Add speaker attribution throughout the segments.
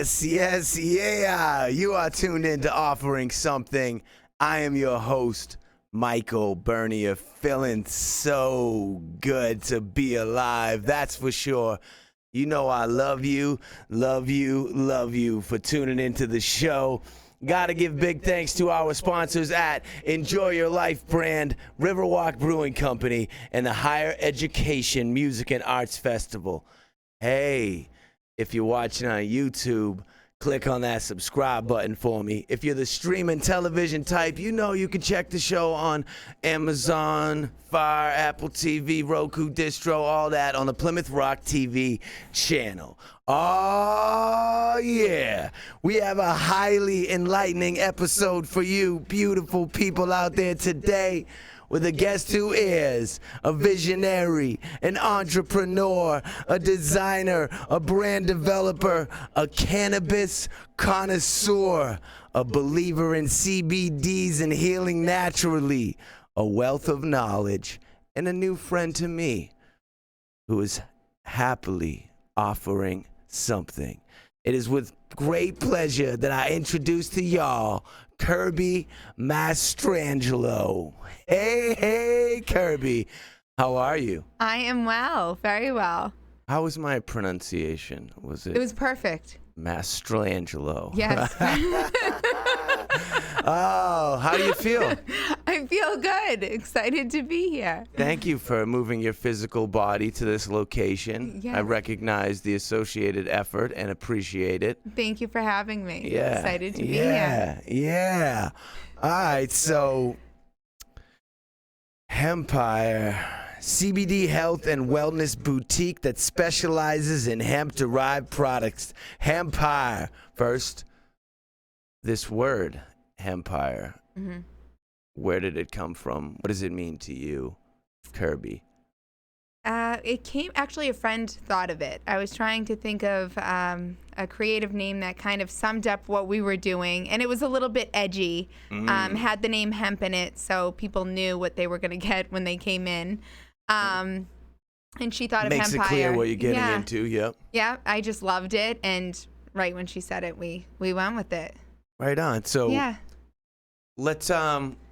Speaker 1: Yes, yes, yeah. You are tuned in to Offering Something. I am your host, Michael Bernier, feeling so good to be alive. That's for sure. You know I love you for tuning into the show. Gotta give big thanks to our sponsors at Enjoy Your Life brand, Riverwalk Brewing Company, and the Higher Education Music and Arts Festival. Hey, if you're watching on YouTube, click on that subscribe button for me. If you're the streaming television type, you know you can check the show on Amazon, Fire, Apple TV, Roku, Distro, all that on the Plymouth Rock TV channel. Oh, yeah. We have a highly enlightening episode for you beautiful people out there today, with a guest who is a visionary, an entrepreneur, a designer, a brand developer, a cannabis connoisseur, a believer in CBDs and healing naturally, a wealth of knowledge, and a new friend to me who is happily offering something. It is with great pleasure that I introduce to y'all Kirby Mastrangelo. Hey, Kirby. How are you?
Speaker 2: I am well, very well.
Speaker 1: How was my pronunciation?
Speaker 2: It was perfect.
Speaker 1: Mastrangelo.
Speaker 2: Yes.
Speaker 1: Oh, how do you feel?
Speaker 2: I feel good. Excited to be here.
Speaker 1: Thank you for moving your physical body to this location.
Speaker 2: Yes.
Speaker 1: I recognize the associated effort and appreciate it.
Speaker 2: Thank you for having me.
Speaker 1: Yeah.
Speaker 2: Excited to be here.
Speaker 1: Yeah. All right, so Hempire, CBD health and wellness boutique that specializes in hemp-derived products. Hempire. First, this word, Hempire.
Speaker 2: Mm-hmm.
Speaker 1: Where did it come from? What does it mean to you, Kirby?
Speaker 2: It came, actually, a friend thought of it. I was trying to think of a creative name that kind of summed up what we were doing, and it was a little bit edgy. Had the name hemp in it, so people knew what they were going to get when they came in. And she thought of
Speaker 1: Makes
Speaker 2: Hempire.
Speaker 1: it clear what you're getting into, yep.
Speaker 2: Yeah, I just loved it, and right when she said it, we went with it.
Speaker 1: Right on. So
Speaker 2: Yeah.
Speaker 1: let's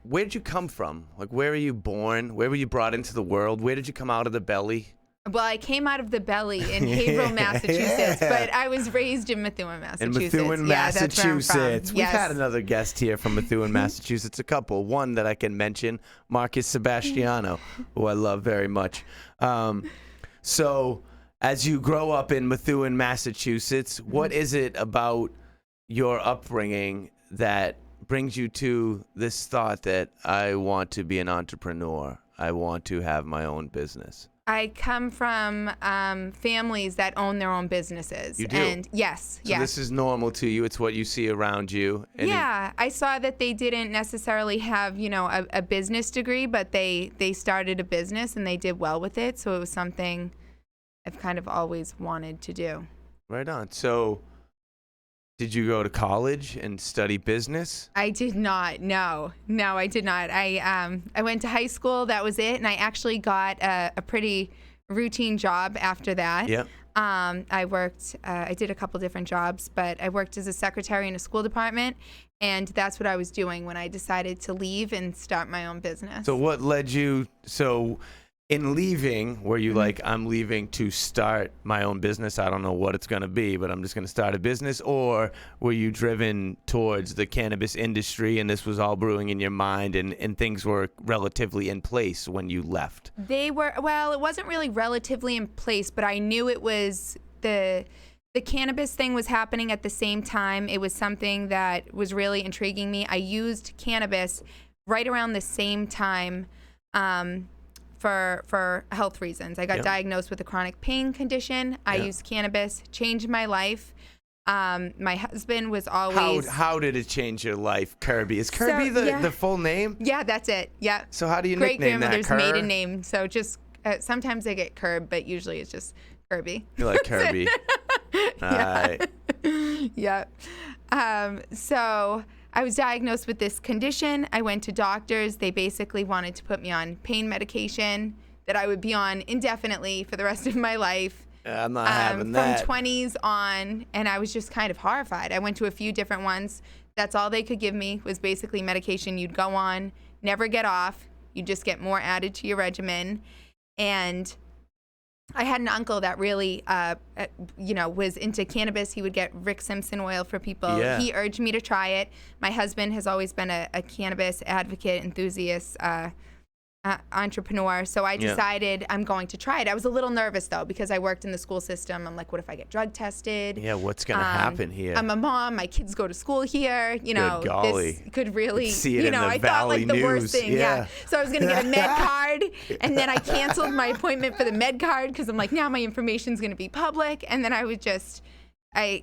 Speaker 1: where did you come from? Like, where were you born? Where were you brought into the world? Where did you come out of the belly?
Speaker 2: Well, I came out of the belly in Haverhill, Massachusetts, but I was raised in Methuen, Massachusetts.
Speaker 1: In Methuen,
Speaker 2: yeah, that's where I'm from.
Speaker 1: Massachusetts. We've
Speaker 2: Yes.
Speaker 1: had another guest here from Methuen, Massachusetts, a couple. One that I can mention, Marcus Sebastiano, who I love very much. So as you grow up in Methuen, Massachusetts, what is it about your upbringing that brings you to this thought that I want to be an entrepreneur? I want to have my own business.
Speaker 2: I come from families that own their own businesses.
Speaker 1: You do?
Speaker 2: And yes,
Speaker 1: So
Speaker 2: yes.
Speaker 1: this is normal to you. It's what you see around you. And
Speaker 2: Yeah, I saw that they didn't necessarily have, a business degree, but they started a business and they did well with it. So it was something I've kind of always wanted to do.
Speaker 1: Right on. So did you go to college and study business?
Speaker 2: I did not. No, I did not. I went to high school. That was it. And I actually got a pretty routine job after that.
Speaker 1: Yep.
Speaker 2: I worked, I did a couple different jobs, but I worked as a secretary in a school department. And that's what I was doing when I decided to leave and start my own business.
Speaker 1: So what led you, in leaving, were you like, I'm leaving to start my own business? I don't know what it's going to be, but I'm just going to start a business. Or were you driven towards the cannabis industry and this was all brewing in your mind and things were relatively in place when you left?
Speaker 2: They were, well, it wasn't really relatively in place, but I knew it was the cannabis thing was happening at the same time. It was something that was really intriguing me. I used cannabis right around the same time for health reasons. I got diagnosed with a chronic pain condition. I used cannabis, changed my life. My husband was always...
Speaker 1: How did it change your life, Kirby? Is Kirby the full name?
Speaker 2: Yeah, that's it. Yeah.
Speaker 1: So how do you nickname that?
Speaker 2: Great-grandmother's maiden name. So just sometimes I get Curb, but usually it's just Kirby.
Speaker 1: You like Kirby. All right.
Speaker 2: Yeah. So I was diagnosed with this condition. I went to doctors. They basically wanted to put me on pain medication that I would be on indefinitely for the rest of my life.
Speaker 1: I'm not having that.
Speaker 2: From 20s on, and I was just kind of horrified. I went to a few different ones. That's all they could give me was basically medication you'd go on, never get off. You just get more added to your regimen. And I had an uncle that really, was into cannabis. He would get Rick Simpson oil for people.
Speaker 1: Yeah.
Speaker 2: He urged me to try it. My husband has always been a cannabis advocate, enthusiast, entrepreneur. So I decided I'm going to try it. I was a little nervous though because I worked in the school system. I'm like, what if I get drug tested?
Speaker 1: Yeah, what's gonna happen here?
Speaker 2: I'm a mom. My kids go to school here.
Speaker 1: Good golly.
Speaker 2: This could really,
Speaker 1: See it in the
Speaker 2: I thought like the
Speaker 1: Valley
Speaker 2: worst
Speaker 1: News.
Speaker 2: thing. Yeah. So I was gonna get a med card, and then I canceled my appointment for the med card because I'm like, now my information's gonna be public, and then I would just. I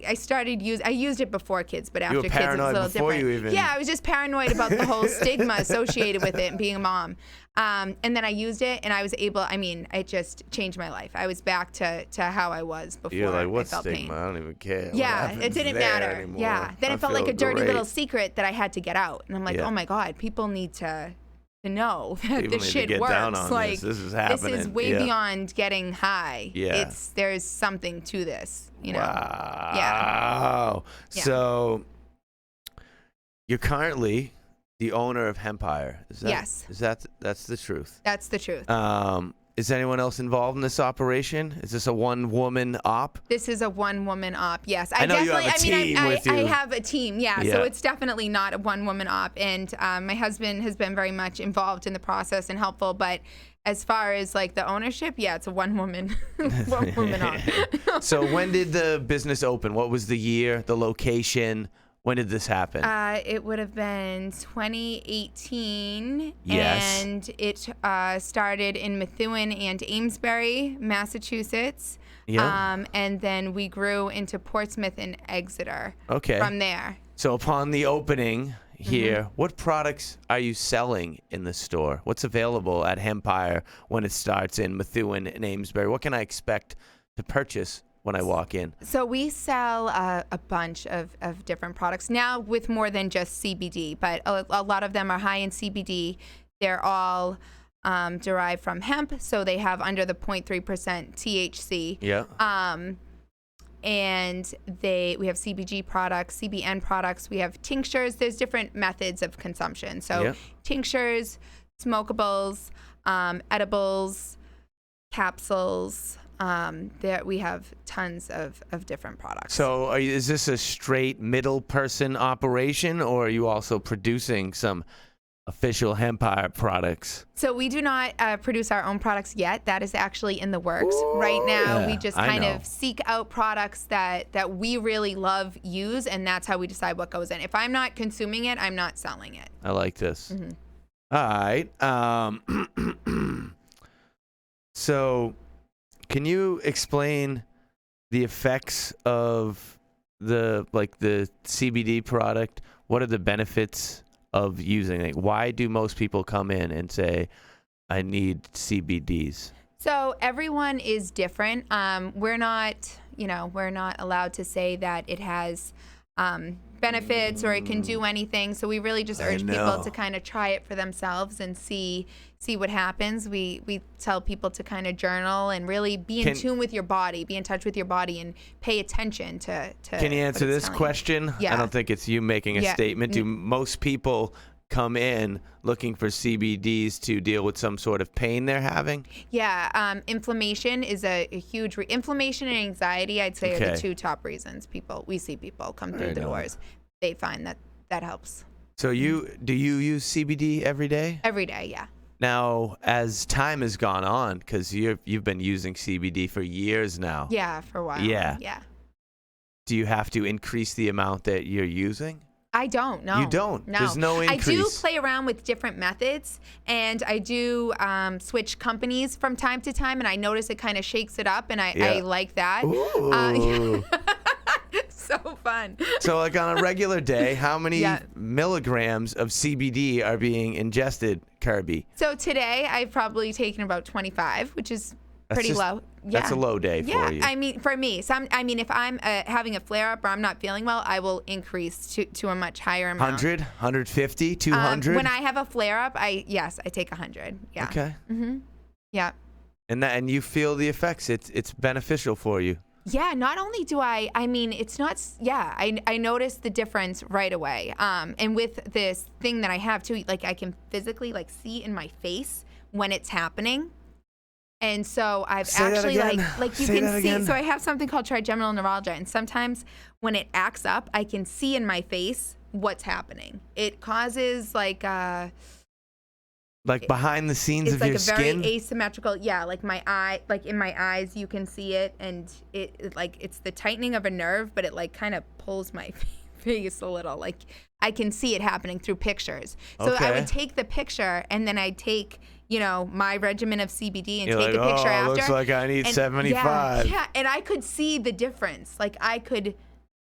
Speaker 2: used it before kids, but after
Speaker 1: were
Speaker 2: kids it was a
Speaker 1: paranoid
Speaker 2: little
Speaker 1: before
Speaker 2: different.
Speaker 1: you even-
Speaker 2: Yeah, I was just paranoid about the whole stigma associated with it and being a mom. And then I used it, and I was able. It just changed my life. I was back to how I was before.
Speaker 1: You're like, what's
Speaker 2: I felt
Speaker 1: stigma?
Speaker 2: pain.
Speaker 1: I don't even care.
Speaker 2: Yeah, it didn't matter.
Speaker 1: Anymore.
Speaker 2: Yeah, then
Speaker 1: I
Speaker 2: it felt like
Speaker 1: feel
Speaker 2: a dirty
Speaker 1: great.
Speaker 2: little secret that I had to get out, and I'm like,
Speaker 1: Yeah.
Speaker 2: oh my god, people need to know that
Speaker 1: People
Speaker 2: this
Speaker 1: need to
Speaker 2: shit
Speaker 1: get
Speaker 2: works.
Speaker 1: down on
Speaker 2: Like
Speaker 1: this is happening.
Speaker 2: This is way
Speaker 1: Yeah.
Speaker 2: beyond getting high.
Speaker 1: Yeah.
Speaker 2: There's something to this.
Speaker 1: Wow.
Speaker 2: Yeah.
Speaker 1: So you're currently the owner of Hempire. Is that,
Speaker 2: Yes.
Speaker 1: That's the truth.
Speaker 2: That's the truth.
Speaker 1: Is anyone else involved in this operation? Is this a one-woman op?
Speaker 2: This is a one-woman op. Yes,
Speaker 1: I know you have a team with you.
Speaker 2: I have a team. Yeah,
Speaker 1: Yeah.
Speaker 2: so it's definitely not a one-woman op. And my husband has been very much involved in the process and helpful. But as far as like the ownership, yeah, it's a one-woman op.
Speaker 1: So when did the business open? What was the year, the location? When did this happen?
Speaker 2: It would have been 2018.
Speaker 1: Yes.
Speaker 2: And it started in Methuen and Amesbury, Massachusetts.
Speaker 1: Yeah.
Speaker 2: And then we grew into Portsmouth and Exeter.
Speaker 1: Okay.
Speaker 2: From there.
Speaker 1: So upon the opening here, what products are you selling in the store? What's available at Hempire when it starts in Methuen and Amesbury? What can I expect to purchase when I walk in?
Speaker 2: So we sell a bunch of different products now with more than just CBD, but a lot of them are high in CBD. They're all derived from hemp, so they have under the 0.3% THC.
Speaker 1: Yeah.
Speaker 2: And we have CBG products, CBN products. We have tinctures. There's different methods of consumption. So tinctures, smokables, edibles, capsules. We have tons of different products.
Speaker 1: So is this a straight middle person operation, or are you also producing some official Hempire products?
Speaker 2: So we do not produce our own products yet. That is actually in the works. Right now, we just kind of seek out products that we really love, use, and that's how we decide what goes in. If I'm not consuming it, I'm not selling it.
Speaker 1: I like this. All right. So can you explain the effects of the CBD product? What are the benefits of using it? Why do most people come in and say, I need CBDs?
Speaker 2: So everyone is different. We're not allowed to say that it has benefits or it can do anything. So we really just urge people to kind of try it for themselves and see what happens. We tell people to kind of journal and really be in tune with your body, be in touch with your body, and pay attention to
Speaker 1: Can you answer this question?
Speaker 2: Yeah.
Speaker 1: I don't think it's you making a statement. Do most people come in looking for CBDs to deal with some sort of pain they're having?
Speaker 2: Yeah, inflammation is a huge inflammation and anxiety, I'd say, are the two top reasons we see people come through the doors. They find that helps.
Speaker 1: So do you use CBD every day?
Speaker 2: Every day, yeah.
Speaker 1: Now, as time has gone on, because you've been using CBD for years now.
Speaker 2: Yeah, for a while.
Speaker 1: Yeah.
Speaker 2: Yeah.
Speaker 1: Do you have to increase the amount that you're using?
Speaker 2: I don't, no.
Speaker 1: You don't?
Speaker 2: No.
Speaker 1: There's no increase?
Speaker 2: I do play around with different methods, and I do switch companies from time to time, and I notice it kind of shakes it up, and I like that.
Speaker 1: Ooh.
Speaker 2: So fun.
Speaker 1: So like on a regular day, how many milligrams of CBD are being ingested, Kirby?
Speaker 2: So today I've probably taken about 25, which is pretty low. Yeah.
Speaker 1: That's a low day for you.
Speaker 2: I mean, for me, if I'm having a flare-up or I'm not feeling well, I will increase to a much higher amount.
Speaker 1: 100, 150, 200?
Speaker 2: When I have a flare-up, I take 100. Yeah.
Speaker 1: Okay.
Speaker 2: Yeah.
Speaker 1: And you feel the effects. It's beneficial for you.
Speaker 2: Yeah, not only do I mean, it's not, yeah, I noticed the difference right away. And with this thing that I have too, like I can physically like see in my face when it's happening. And so I've actually like you can see, so I have something called trigeminal neuralgia. And sometimes when it acts up, I can see in my face what's happening. It causes like
Speaker 1: behind the scenes of your skin?
Speaker 2: It's like a very asymmetrical, yeah, like my eye, like in my eyes, you can see it, and it like, it's the tightening of a nerve, but it like kind of pulls my face a little. Like I can see it happening through pictures. So I would take the picture, and then I'd take, my regimen of CBD and take a picture after.
Speaker 1: Looks like I need 75.
Speaker 2: Yeah, and I could see the difference. Like I could,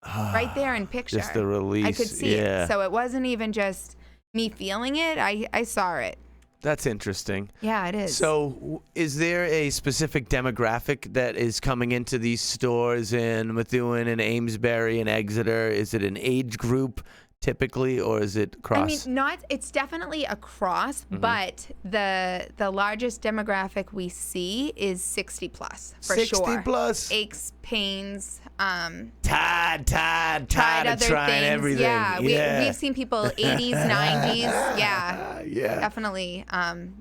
Speaker 2: right there in picture.
Speaker 1: Just the release.
Speaker 2: I could see it. So it wasn't even just me feeling it. I saw it.
Speaker 1: That's interesting.
Speaker 2: Yeah, it is.
Speaker 1: So is there a specific demographic that is coming into these stores in Methuen and Amesbury and Exeter? Is it an age group typically, or is it cross?
Speaker 2: I mean, it's definitely a cross, but the largest demographic we see is 60 plus, for
Speaker 1: 60
Speaker 2: sure.
Speaker 1: 60 plus?
Speaker 2: Aches, pains,
Speaker 1: tired
Speaker 2: tried
Speaker 1: of
Speaker 2: other
Speaker 1: trying
Speaker 2: things.
Speaker 1: everything.
Speaker 2: Yeah, we've seen people 80s, 90s. Yeah,
Speaker 1: yeah,
Speaker 2: definitely.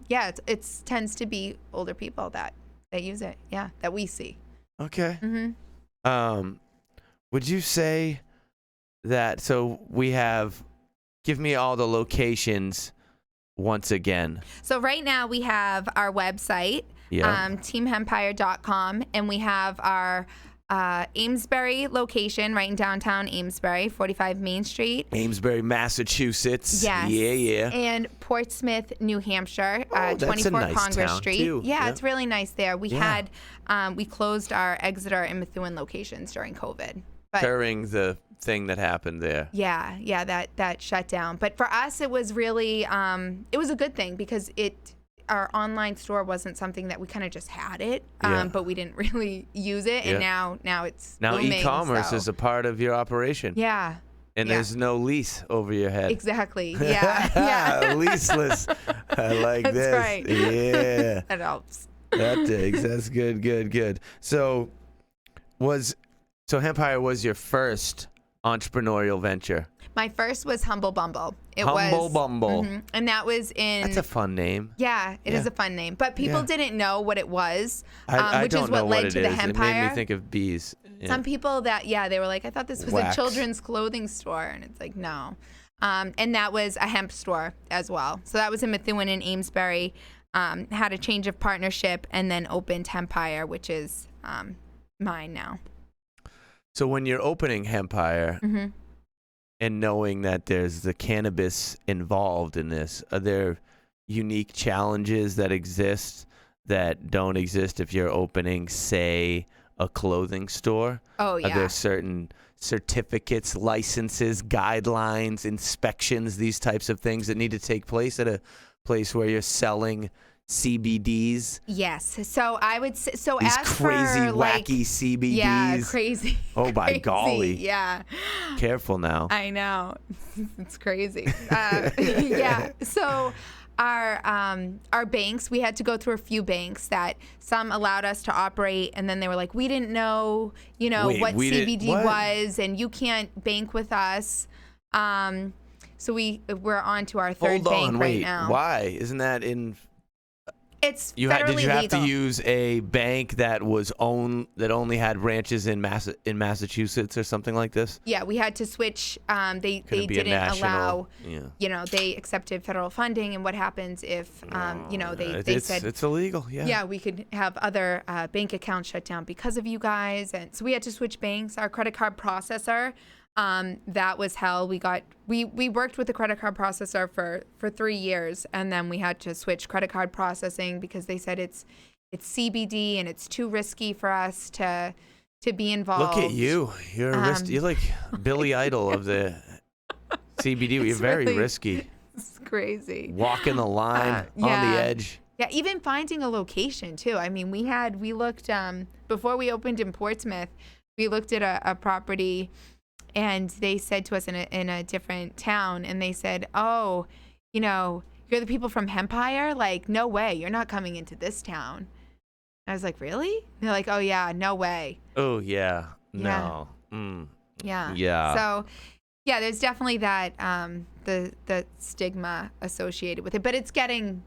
Speaker 2: It tends to be older people that use it. Yeah, that we see.
Speaker 1: Okay. Would you say that? So we have. Give me all the locations once again.
Speaker 2: So right now we have our website, teamhempire.com, and we have our Amesbury location right in downtown Amesbury, 45 Main Street.
Speaker 1: Amesbury, Massachusetts.
Speaker 2: Yes.
Speaker 1: Yeah.
Speaker 2: And Portsmouth, New Hampshire,
Speaker 1: that's
Speaker 2: 24
Speaker 1: a nice
Speaker 2: Congress
Speaker 1: town,
Speaker 2: Street.
Speaker 1: too.
Speaker 2: Yeah,
Speaker 1: Yeah.
Speaker 2: it's really nice there. We we closed our Exeter and Methuen locations during COVID. But
Speaker 1: During the thing that happened there.
Speaker 2: Yeah, that shut down. But for us, it was really, it was a good thing because our online store wasn't something that we kind of just had it, but we didn't really use it. And now it's booming,
Speaker 1: e-commerce is a part of your operation.
Speaker 2: Yeah.
Speaker 1: And there's no lease over your head.
Speaker 2: Exactly. Yeah.
Speaker 1: Leaseless. I like
Speaker 2: That's
Speaker 1: this.
Speaker 2: right.
Speaker 1: Yeah.
Speaker 2: That helps.
Speaker 1: That digs. That's good. So Hempire was your first entrepreneurial venture?
Speaker 2: My first was Humble Bumble.
Speaker 1: Bumble.
Speaker 2: And that was in...
Speaker 1: That's a fun name.
Speaker 2: Yeah, it is a fun name. But people didn't know what it was,
Speaker 1: I
Speaker 2: which
Speaker 1: don't
Speaker 2: is what
Speaker 1: know
Speaker 2: led
Speaker 1: what
Speaker 2: to
Speaker 1: it
Speaker 2: the
Speaker 1: is.
Speaker 2: Hempire.
Speaker 1: It made me think of bees. Yeah.
Speaker 2: Some people they were like, I thought this was
Speaker 1: Wax.
Speaker 2: a children's clothing store. And it's like, no. And that was a hemp store as well. So that was in Methuen and Amesbury. Had a change of partnership and then opened Hempire, which is mine now.
Speaker 1: So when you're opening Hempire and knowing that there's the cannabis involved in this, are there unique challenges that exist that don't exist if you're opening, say, a clothing store?
Speaker 2: Oh, yeah.
Speaker 1: Are there certain certificates, licenses, guidelines, inspections, these types of things that need to take place at a place where you're selling CBDs?
Speaker 2: Yes. So I would say, so
Speaker 1: these
Speaker 2: as
Speaker 1: crazy,
Speaker 2: for like,
Speaker 1: wacky CBDs.
Speaker 2: Yeah, crazy.
Speaker 1: Oh, by
Speaker 2: crazy,
Speaker 1: golly.
Speaker 2: Yeah.
Speaker 1: Careful now.
Speaker 2: I know. It's crazy. Yeah. So our banks, we had to go through a few banks that some allowed us to operate, and then they were like, we didn't know, what CBD was, and you can't bank with us. So we're on to our third bank right now.
Speaker 1: Why? Isn't that in...
Speaker 2: It's
Speaker 1: did
Speaker 2: federally
Speaker 1: you have
Speaker 2: legal.
Speaker 1: to use a bank that only had branches in Massachusetts or something like this?
Speaker 2: Yeah, we had to switch. They didn't allow.
Speaker 1: Yeah.
Speaker 2: They accepted federal funding, and what happens if they said
Speaker 1: it's illegal? Yeah.
Speaker 2: Yeah, we could have other bank accounts shut down because of you guys, and so we had to switch banks. Our credit card processor. That was hell. We worked with the credit card processor for 3 years, and then we had to switch credit card processing because they said it's CBD and it's too risky for us to be involved.
Speaker 1: Look at you. You're like Billy Idol of the CBD. You're very risky.
Speaker 2: It's crazy.
Speaker 1: Walking the line on the edge.
Speaker 2: Yeah, even finding a location too. I mean, we looked before we opened in Portsmouth. We looked at a property. And they said to us in a different town, and they said, oh, you're the people from Hempire? Like, no way, you're not coming into this town. I was like, really? They're like, oh yeah, no way.
Speaker 1: Oh yeah. No.
Speaker 2: Yeah.
Speaker 1: Yeah.
Speaker 2: So yeah, there's definitely that the stigma associated with it, but it's getting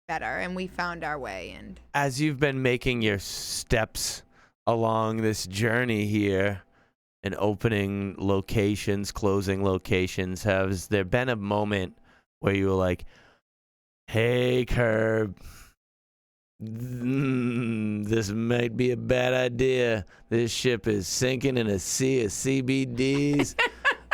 Speaker 2: better, and we found our way. And
Speaker 1: as you've been making your steps along this journey here and opening locations, closing locations, has there been a moment where you were like, hey, Kirb, this might be a bad idea. This ship is sinking in a sea of CBDs,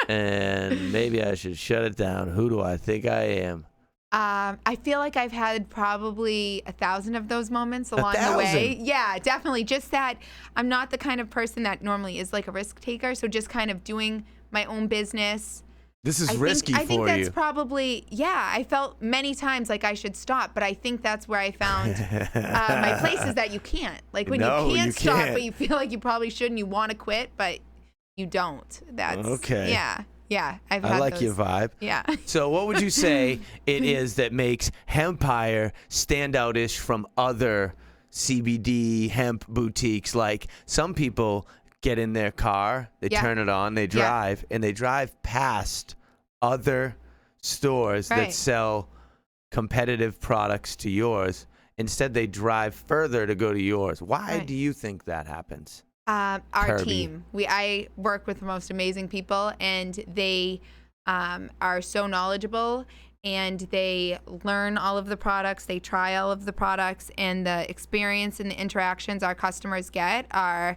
Speaker 1: and maybe I should shut it down. Who do I think I am?
Speaker 2: I feel like I've had probably 1,000 of those moments along the way. Yeah, definitely. Just that I'm not the kind of person that normally is like a risk taker. So just kind of doing my own business.
Speaker 1: This is risky for you.
Speaker 2: I think that's probably, I felt many times like I should stop, but I think that's where I found my place is that you can't. Like when you can't stop, but you feel like you probably should and you want to quit, but you don't. That's
Speaker 1: okay.
Speaker 2: Yeah,
Speaker 1: I like your vibe.
Speaker 2: Yeah.
Speaker 1: So what would you say it is that makes Hempire stand out-ish from other CBD hemp boutiques? Like some people get in their car, they turn it on, they drive, and they drive past other stores that sell competitive products to yours. Instead, they drive further to go to yours. Why do you think that happens?
Speaker 2: Our
Speaker 1: Kirby.
Speaker 2: team. I work with the most amazing people, and they are so knowledgeable, and they learn all of the products, they try all of the products, and the experience and the interactions our customers get are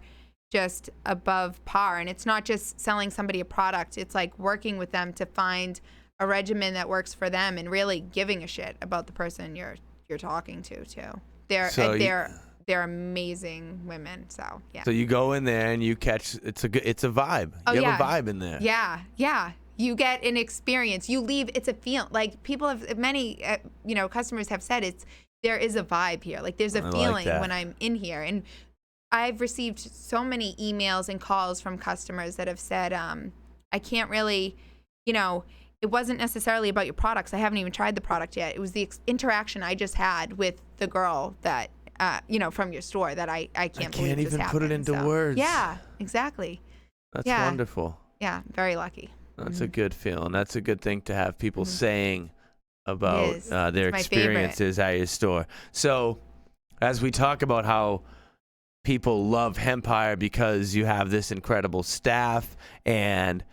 Speaker 2: just above par. And it's not just selling somebody a product, it's like working with them to find a regimen that works for them and really giving a shit about the person you're talking to too. They're amazing women. So yeah.
Speaker 1: So you go in there and you catch it's a vibe. You have a vibe in there.
Speaker 2: Yeah. You get an experience. You leave. It's a feel. Like people have many customers have said there is a vibe here. Like there's a feeling when I'm in here. And I've received so many emails and calls from customers that have said, I can't really, it wasn't necessarily about your products. I haven't even tried the product yet. It was the interaction I just had with the girl that, from your store that I can't believe this
Speaker 1: even
Speaker 2: happened.
Speaker 1: put it into words.
Speaker 2: Yeah, exactly.
Speaker 1: That's wonderful.
Speaker 2: Yeah, very lucky.
Speaker 1: That's a good feeling. That's a good thing to have people saying about their experiences at your store. So as we talk about how people love Hempire because you have this incredible staff and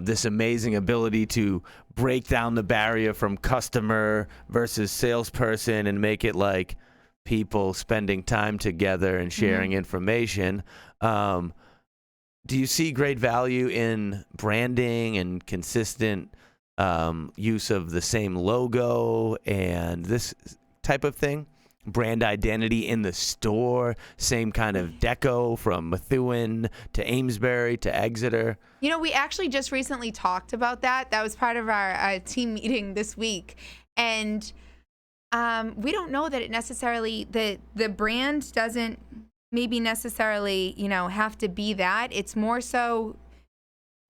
Speaker 1: this amazing ability to break down the barrier from customer versus salesperson and make it like people spending time together and sharing information. Do you see great value in branding and consistent use of the same logo and this type of thing? Brand identity in the store, same kind of deco from Methuen to Amesbury to Exeter.
Speaker 2: We actually just recently talked about that. That was part of our team meeting this week. And we don't know that it necessarily, the brand doesn't maybe necessarily, have to be that. It's more so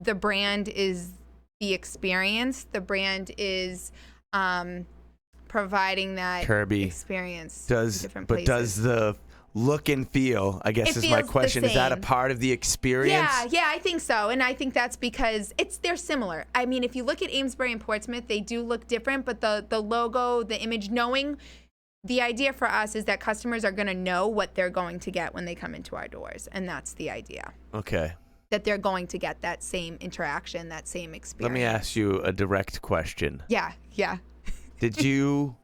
Speaker 2: the brand is the experience. The brand is providing that
Speaker 1: Kirby
Speaker 2: experience.
Speaker 1: Does the look and feel, I guess is my question, is that a part of the experience?
Speaker 2: Yeah, I think so. And I think that's because they're similar. I mean, if you look at Amesbury and Portsmouth, they do look different, but the logo, the image, knowing, the idea for us is that customers are going to know what they're going to get when they come into our doors. And that's the idea.
Speaker 1: Okay.
Speaker 2: That they're going to get that same interaction, that same experience.
Speaker 1: Let me ask you a direct question.
Speaker 2: Yeah.
Speaker 1: Did you,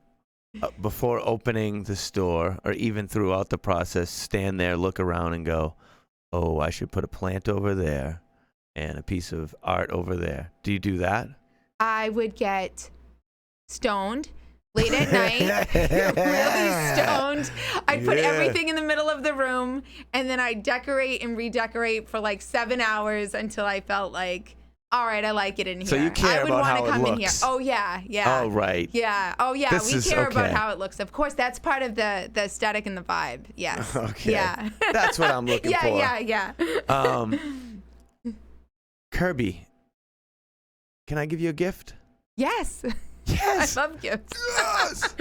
Speaker 1: before opening the store or even throughout the process, stand there, look around and go, oh, I should put a plant over there and a piece of art over there? Do you do that?
Speaker 2: I would get stoned late at night, really stoned. I'd put everything in the middle of the room, and then I'd decorate and redecorate for like 7 hours until I felt like, all right, I like it in here.
Speaker 1: So you care about how it looks. I would want to come in here.
Speaker 2: Oh, yeah.
Speaker 1: Oh, right.
Speaker 2: Yeah. Oh, yeah. We care about how it looks. Of course, that's part of the aesthetic and the vibe. Yes.
Speaker 1: Okay.
Speaker 2: Yeah.
Speaker 1: That's what I'm looking for.
Speaker 2: Yeah.
Speaker 1: Kirby, can I give you a gift?
Speaker 2: Yes.
Speaker 1: Yes.
Speaker 2: I love gifts.
Speaker 1: Yes.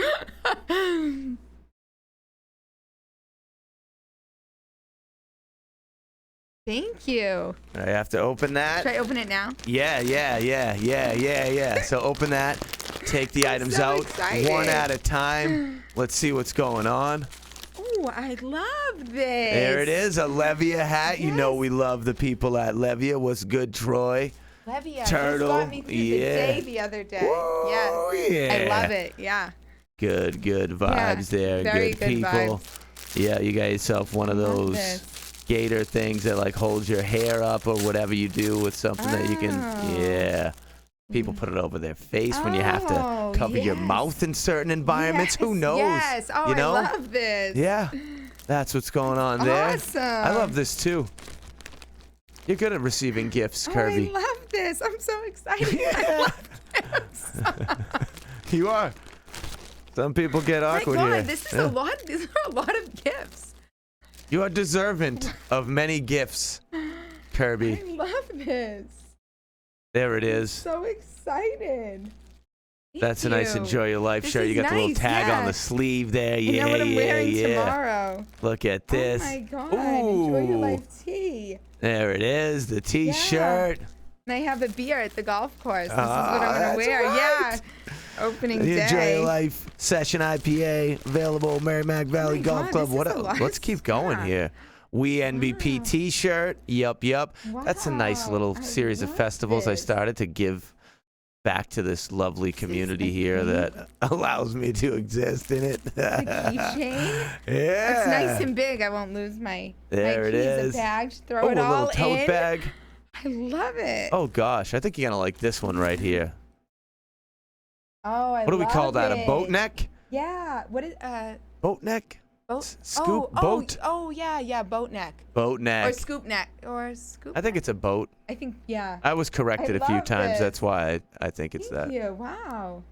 Speaker 2: Thank you.
Speaker 1: I have to open that.
Speaker 2: Should I open it now?
Speaker 1: Yeah. So open that. Take the items out
Speaker 2: excited.
Speaker 1: one at a time. Let's see what's going on.
Speaker 2: Oh, I love this.
Speaker 1: There it is, a Levia hat. You know we love the people at Levia. What's good, Troy?
Speaker 2: Levia
Speaker 1: Turtle.
Speaker 2: just got me through the day the other day.
Speaker 1: Whoa,
Speaker 2: yes.
Speaker 1: yeah.
Speaker 2: I love it. Yeah.
Speaker 1: Good vibes there.
Speaker 2: Very
Speaker 1: good
Speaker 2: good
Speaker 1: people.
Speaker 2: vibes.
Speaker 1: Yeah, you got yourself one of those gator things that like holds your hair up or whatever you do with something that you can. Yeah. People put it over their face when you have to cover your mouth in certain environments. Who knows?
Speaker 2: Yes. Oh,
Speaker 1: you know?
Speaker 2: I love this.
Speaker 1: Yeah. That's what's going on there.
Speaker 2: Awesome.
Speaker 1: I love this too. You're good at receiving gifts, Kirby.
Speaker 2: Oh, I love this. I'm so excited.
Speaker 1: Yeah. You are. Some people get awkward
Speaker 2: My God,
Speaker 1: here.
Speaker 2: this is a lot. These are a lot of gifts.
Speaker 1: You are deserving of many gifts, Kirby.
Speaker 2: I love this.
Speaker 1: There it is.
Speaker 2: So excited.
Speaker 1: That's a nice enjoy your life
Speaker 2: This
Speaker 1: shirt.
Speaker 2: is
Speaker 1: You got the little
Speaker 2: nice,
Speaker 1: tag on
Speaker 2: yeah.
Speaker 1: the sleeve there.
Speaker 2: You know what I'm wearing tomorrow.
Speaker 1: Look at this.
Speaker 2: Oh my God. Enjoy your life tea.
Speaker 1: There it is, the T-shirt.
Speaker 2: And I have a beer at the golf course. This is what I'm
Speaker 1: that's
Speaker 2: going to wear.
Speaker 1: right.
Speaker 2: Yeah. Opening
Speaker 1: The
Speaker 2: day.
Speaker 1: Enjoy Your Life Session IPA available Merrimack Valley
Speaker 2: my
Speaker 1: Golf
Speaker 2: God,
Speaker 1: Club.
Speaker 2: this is a lot
Speaker 1: Let's
Speaker 2: of
Speaker 1: keep going
Speaker 2: stuff.
Speaker 1: here. We NBP T-shirt. Yup. That's a nice little
Speaker 2: Wow, I
Speaker 1: series of
Speaker 2: love
Speaker 1: festivals I
Speaker 2: this.
Speaker 1: started to give back to this lovely community here that allows me to exist in it.
Speaker 2: The keychain.
Speaker 1: Yeah.
Speaker 2: It's nice and big. I won't lose my
Speaker 1: There
Speaker 2: my
Speaker 1: it
Speaker 2: keys.
Speaker 1: is.
Speaker 2: A bag. Throw it
Speaker 1: a
Speaker 2: all
Speaker 1: little tote
Speaker 2: in.
Speaker 1: bag.
Speaker 2: I love it.
Speaker 1: Oh gosh, I think you're gonna like this one right here.
Speaker 2: Oh, I
Speaker 1: What do we call that? A boat
Speaker 2: it.
Speaker 1: neck?
Speaker 2: Yeah. What is
Speaker 1: Boat neck?
Speaker 2: boat?
Speaker 1: Scoop
Speaker 2: oh,
Speaker 1: boat?
Speaker 2: Oh, yeah, boat neck.
Speaker 1: Boat neck.
Speaker 2: Or scoop neck. Or scoop.
Speaker 1: I think it's a boat.
Speaker 2: I think yeah.
Speaker 1: I was corrected
Speaker 2: I
Speaker 1: a few
Speaker 2: love
Speaker 1: times.
Speaker 2: this.
Speaker 1: That's why I think it's
Speaker 2: Thank
Speaker 1: that.
Speaker 2: you. Wow.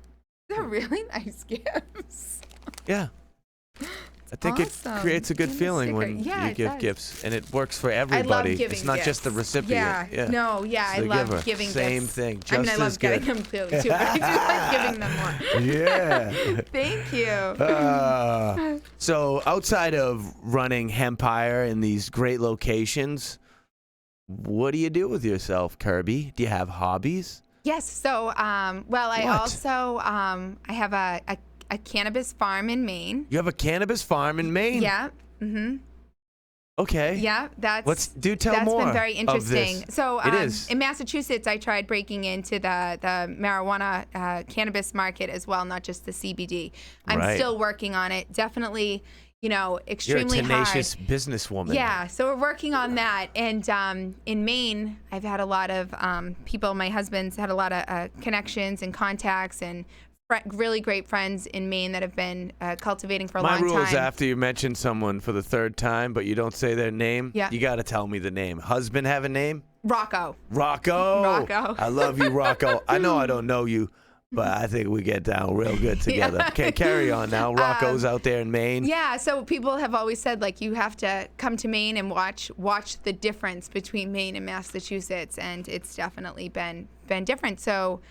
Speaker 2: They're really nice gifts.
Speaker 1: Yeah. I think
Speaker 2: awesome.
Speaker 1: it creates a good
Speaker 2: And the
Speaker 1: feeling
Speaker 2: sticker.
Speaker 1: when
Speaker 2: Yeah,
Speaker 1: you
Speaker 2: it
Speaker 1: give
Speaker 2: does.
Speaker 1: gifts, and it works for
Speaker 2: I
Speaker 1: everybody.
Speaker 2: love giving
Speaker 1: It's not just the
Speaker 2: gifts.
Speaker 1: recipient.
Speaker 2: Yeah. No, yeah,
Speaker 1: It's
Speaker 2: I
Speaker 1: the
Speaker 2: love
Speaker 1: giver.
Speaker 2: giving
Speaker 1: Same
Speaker 2: gifts.
Speaker 1: thing.
Speaker 2: I mean,
Speaker 1: Just
Speaker 2: I love
Speaker 1: as
Speaker 2: getting
Speaker 1: good.
Speaker 2: them clearly too, but I do like giving them more.
Speaker 1: Yeah.
Speaker 2: Thank you.
Speaker 1: So outside of running Hempire in these great locations, what do you do with yourself, Kirby? Do you have hobbies?
Speaker 2: Yes. So, well, I
Speaker 1: What?
Speaker 2: also I have a cannabis farm in Maine.
Speaker 1: You have a cannabis farm in Maine?
Speaker 2: Yeah. Mm-hmm.
Speaker 1: Okay.
Speaker 2: Yeah. That's
Speaker 1: Tell
Speaker 2: that's
Speaker 1: more
Speaker 2: been very
Speaker 1: of this.
Speaker 2: interesting. So
Speaker 1: It is.
Speaker 2: in Massachusetts, I tried breaking into the marijuana cannabis market as well, not just the CBD. I'm
Speaker 1: Right.
Speaker 2: still working on it. Definitely,
Speaker 1: You're a
Speaker 2: extremely
Speaker 1: tenacious
Speaker 2: hard.
Speaker 1: businesswoman.
Speaker 2: Yeah, so we're working on that. And in Maine, I've had a lot of people, my husband's had a lot of connections and contacts and really great friends in Maine that have been cultivating for a
Speaker 1: My
Speaker 2: long
Speaker 1: rule is
Speaker 2: time.
Speaker 1: after you mention someone for the third time, but you don't say their name,
Speaker 2: Yeah.
Speaker 1: you got to tell me the name. Husband have a name?
Speaker 2: Rocco.
Speaker 1: Rocco.
Speaker 2: Rocco.
Speaker 1: I love you, Rocco. I know I don't know you, but I think we get down real good together.
Speaker 2: Yeah.
Speaker 1: Okay, carry on now. Rocco's out there in Maine.
Speaker 2: Yeah, so people have always said, like, you have to come to Maine and watch the difference between Maine and Massachusetts, and it's definitely been different. So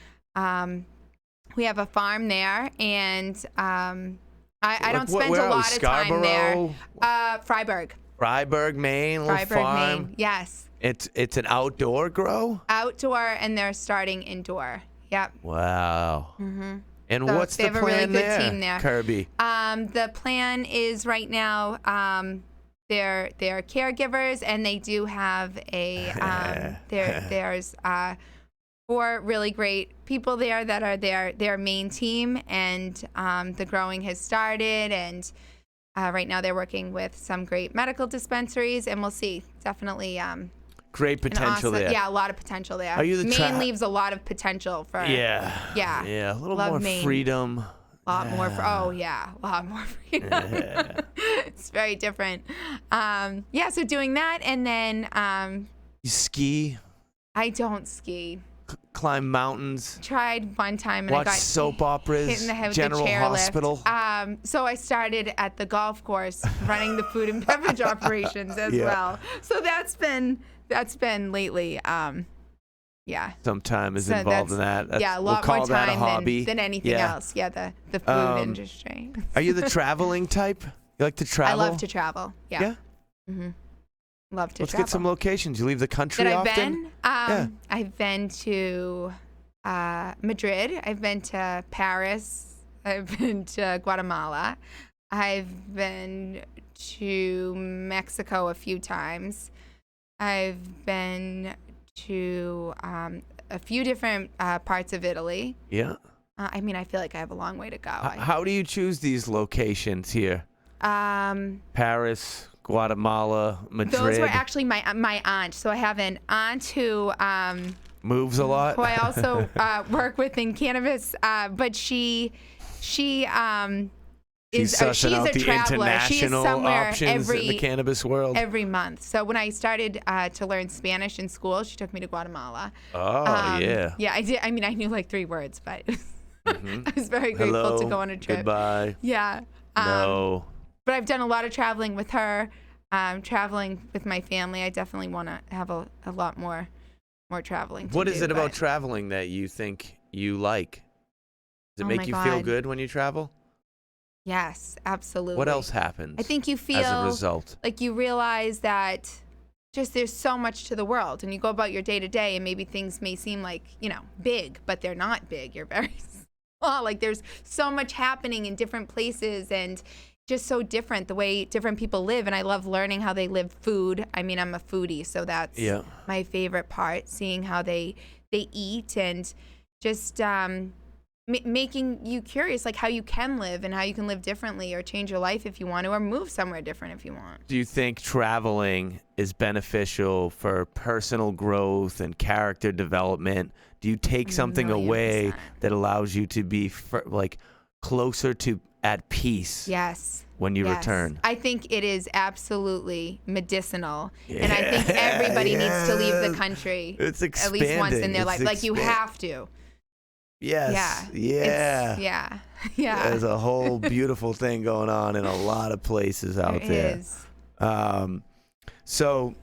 Speaker 2: we have a farm there, and I don't spend
Speaker 1: where
Speaker 2: a
Speaker 1: are we,
Speaker 2: lot of time there.
Speaker 1: Scarborough?
Speaker 2: Freiburg,
Speaker 1: Maine, little
Speaker 2: Freiburg,
Speaker 1: farm.
Speaker 2: Maine. Yes,
Speaker 1: It's an outdoor grow?
Speaker 2: outdoor, and they're starting indoor. Yep.
Speaker 1: Wow. Mm-hmm. And
Speaker 2: So
Speaker 1: what's
Speaker 2: they
Speaker 1: the
Speaker 2: have a really
Speaker 1: plan
Speaker 2: good team there.
Speaker 1: Kirby?
Speaker 2: The plan is right now they're caregivers, and they do have a there's 4 really great people there that are their main team, and the growing has started, and right now they're working with some great medical dispensaries, and we'll see. Definitely
Speaker 1: Great potential there.
Speaker 2: Yeah, a lot of potential there.
Speaker 1: Are you the
Speaker 2: Maine leaves a lot of potential for
Speaker 1: Yeah.
Speaker 2: Yeah.
Speaker 1: A little
Speaker 2: Love
Speaker 1: more
Speaker 2: Maine.
Speaker 1: freedom.
Speaker 2: a lot more a lot more freedom. It's very different. So doing that, and then
Speaker 1: You ski,
Speaker 2: I don't ski.
Speaker 1: climb mountains,
Speaker 2: Tried one time and
Speaker 1: watch
Speaker 2: I got
Speaker 1: soap operas,
Speaker 2: hit in the head with
Speaker 1: General
Speaker 2: the chairlift.
Speaker 1: Hospital.
Speaker 2: So I started at the golf course running the food and beverage operations as
Speaker 1: Yeah.
Speaker 2: well. So that's been lately.
Speaker 1: Some time is
Speaker 2: So
Speaker 1: involved in
Speaker 2: that's-
Speaker 1: that.
Speaker 2: Yeah, a
Speaker 1: we'll
Speaker 2: lot
Speaker 1: call
Speaker 2: more
Speaker 1: that a
Speaker 2: time
Speaker 1: hobby.
Speaker 2: than anything
Speaker 1: Yeah.
Speaker 2: else. Yeah, the food industry.
Speaker 1: Are you the traveling type? You like to travel?
Speaker 2: I love to travel. Yeah.
Speaker 1: Yeah?
Speaker 2: love to
Speaker 1: Let's
Speaker 2: travel.
Speaker 1: get some locations. You leave the country
Speaker 2: That I've
Speaker 1: often?
Speaker 2: been? I've been to Madrid. I've been to Paris. I've been to Guatemala. I've been to Mexico a few times. I've been to a few different parts of Italy.
Speaker 1: Yeah.
Speaker 2: I mean, I feel like I have a long way to go.
Speaker 1: How do you choose these locations here? Paris, Guatemala, Madrid.
Speaker 2: Those were actually my aunt. So I have an aunt who
Speaker 1: moves a lot.
Speaker 2: who I also work with in Cannabis, but she's
Speaker 1: sussing out
Speaker 2: a
Speaker 1: the
Speaker 2: traveler. She is
Speaker 1: international
Speaker 2: somewhere
Speaker 1: options in the cannabis world.
Speaker 2: every month. So when I started to learn Spanish in school, she took me to Guatemala.
Speaker 1: Oh, yeah.
Speaker 2: Yeah, I did. I mean, I knew like 3 words, but
Speaker 1: Mm-hmm.
Speaker 2: I was very grateful
Speaker 1: Hello,
Speaker 2: to go on a trip.
Speaker 1: goodbye.
Speaker 2: Yeah.
Speaker 1: No.
Speaker 2: But I've done a lot of traveling with her, traveling with my family. I definitely want to have a lot more traveling to
Speaker 1: What is
Speaker 2: do,
Speaker 1: it about
Speaker 2: but-
Speaker 1: traveling that you think you like? Does it
Speaker 2: Oh
Speaker 1: make
Speaker 2: my
Speaker 1: you feel
Speaker 2: God.
Speaker 1: good when you travel?
Speaker 2: Yes, absolutely.
Speaker 1: What else happens?
Speaker 2: I think you feel
Speaker 1: as a result.
Speaker 2: like you realize that just there's so much to the world, and you go about your day to day, and maybe things may seem like, big, but they're not big. You're very small. Like there's so much happening in different places, and just so different the way different people live. And I love learning how they live food. I mean, I'm a foodie, so that's my favorite part, seeing how they eat, and just making you curious, like how you can live and how you can live differently, or change your life if you want to, or move somewhere different if you want.
Speaker 1: Do you think traveling is beneficial for personal growth and character development? Do you take something away
Speaker 2: 1,000,000%.
Speaker 1: that allows you to be closer to at peace?
Speaker 2: Yes.
Speaker 1: When you
Speaker 2: Yes.
Speaker 1: return?
Speaker 2: I think it is absolutely medicinal. And I think everybody needs to leave the country
Speaker 1: It's
Speaker 2: at least once in their life. Like you have to.
Speaker 1: Yes.
Speaker 2: Yeah.
Speaker 1: Yeah.
Speaker 2: Yeah.
Speaker 1: There's a whole beautiful thing going on in a lot of places out there.
Speaker 2: Is.
Speaker 1: So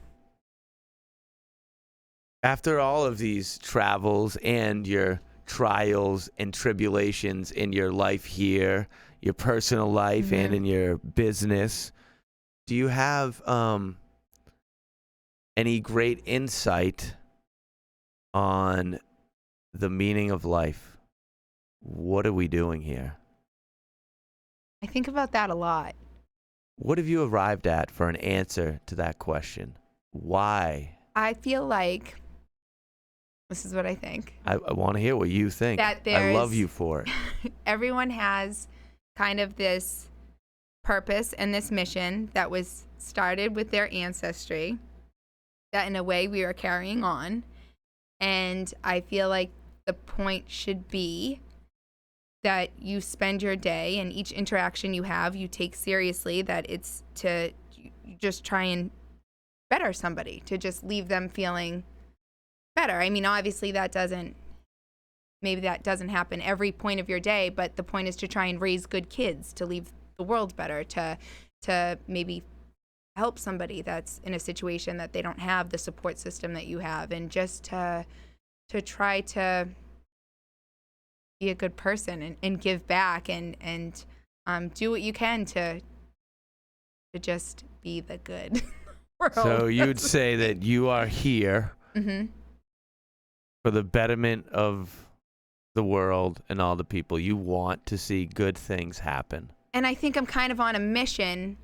Speaker 1: after all of these travels and your trials and tribulations in your life here, your personal life and in your business, do you have any great insight on the meaning of life? What are we doing here?
Speaker 2: I think about that a lot.
Speaker 1: What have you arrived at for an answer to that question? Why?
Speaker 2: I feel like this is what I think.
Speaker 1: I want to hear what you think.
Speaker 2: That
Speaker 1: I love
Speaker 2: there's-
Speaker 1: you for it.
Speaker 2: Everyone has kind of this purpose and this mission that was started with their ancestry, that in a way we are carrying on. And I feel like the point should be that you spend your day, and each interaction you have, you take seriously, that it's to just try and better somebody, to just leave them feeling better. I mean, obviously maybe that doesn't happen every point of your day, but the point is to try and raise good kids, to leave the world better, to maybe help somebody that's in a situation that they don't have the support system that you have, and just to try to be a good person and give back, and do what you can to just be the good world.
Speaker 1: So you'd say that you are here for the betterment of the world and all the people. You want to see good things happen.
Speaker 2: And I think I'm kind of on a mission,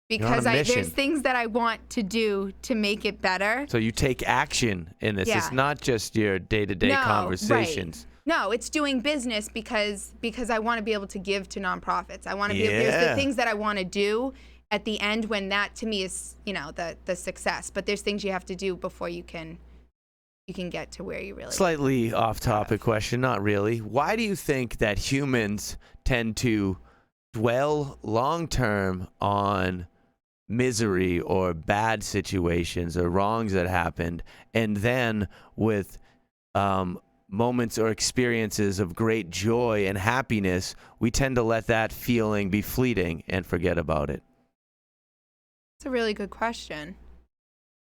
Speaker 1: You're on a
Speaker 2: because
Speaker 1: mission.
Speaker 2: there's things that I want to do to make it better.
Speaker 1: So you take action in this.
Speaker 2: Yeah.
Speaker 1: It's not just your day-to-day
Speaker 2: No,
Speaker 1: conversations.
Speaker 2: No, it's doing business because I want to be able to give to nonprofits. I want to be there's the things that I want to do at the end, when that to me is, the success. But there's things you have to do before you can get to where you really
Speaker 1: Slightly off-topic question, not really. Why do you think that humans tend to dwell long-term on misery or bad situations or wrongs that happened, and then with moments or experiences of great joy and happiness, we tend to let that feeling be fleeting and forget about it?
Speaker 2: It's a really good question.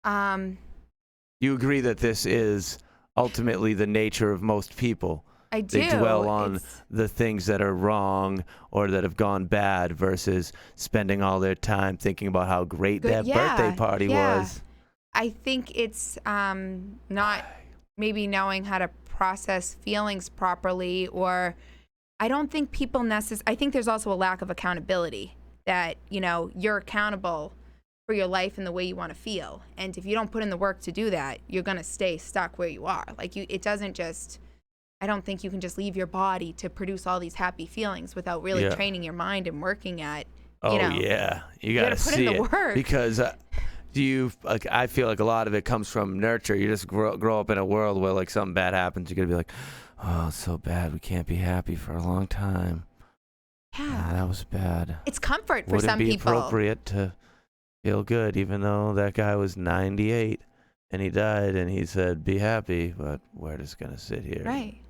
Speaker 1: You agree that this is ultimately the nature of most people,
Speaker 2: I do.
Speaker 1: They dwell on
Speaker 2: It's-
Speaker 1: the things that are wrong or that have gone bad versus spending all their time thinking about how great
Speaker 2: Good-
Speaker 1: that
Speaker 2: yeah,
Speaker 1: birthday party
Speaker 2: yeah.
Speaker 1: was.
Speaker 2: I think it's not maybe knowing how to process feelings properly, or I don't think people I think there's also a lack of accountability that, you're accountable for your life and the way you want to feel. And if you don't put in the work to do that, you're going to stay stuck where you are. Like it doesn't just, I don't think you can just leave your body to produce all these happy feelings without really training your mind and working at,
Speaker 1: Yeah, you gotta
Speaker 2: put
Speaker 1: see
Speaker 2: in the
Speaker 1: it
Speaker 2: work.
Speaker 1: because I feel like a lot of it comes from nurture. You just grow up in a world where like something bad happens, you're gonna be like, oh, it's so bad, we can't be happy for a long time.
Speaker 2: Yeah.
Speaker 1: That was bad.
Speaker 2: It's comfort for
Speaker 1: Wouldn't
Speaker 2: some
Speaker 1: be
Speaker 2: people.
Speaker 1: appropriate to feel good, even though that guy was 98 and he died, and he said, "Be happy," but we're just gonna sit here.
Speaker 2: Right.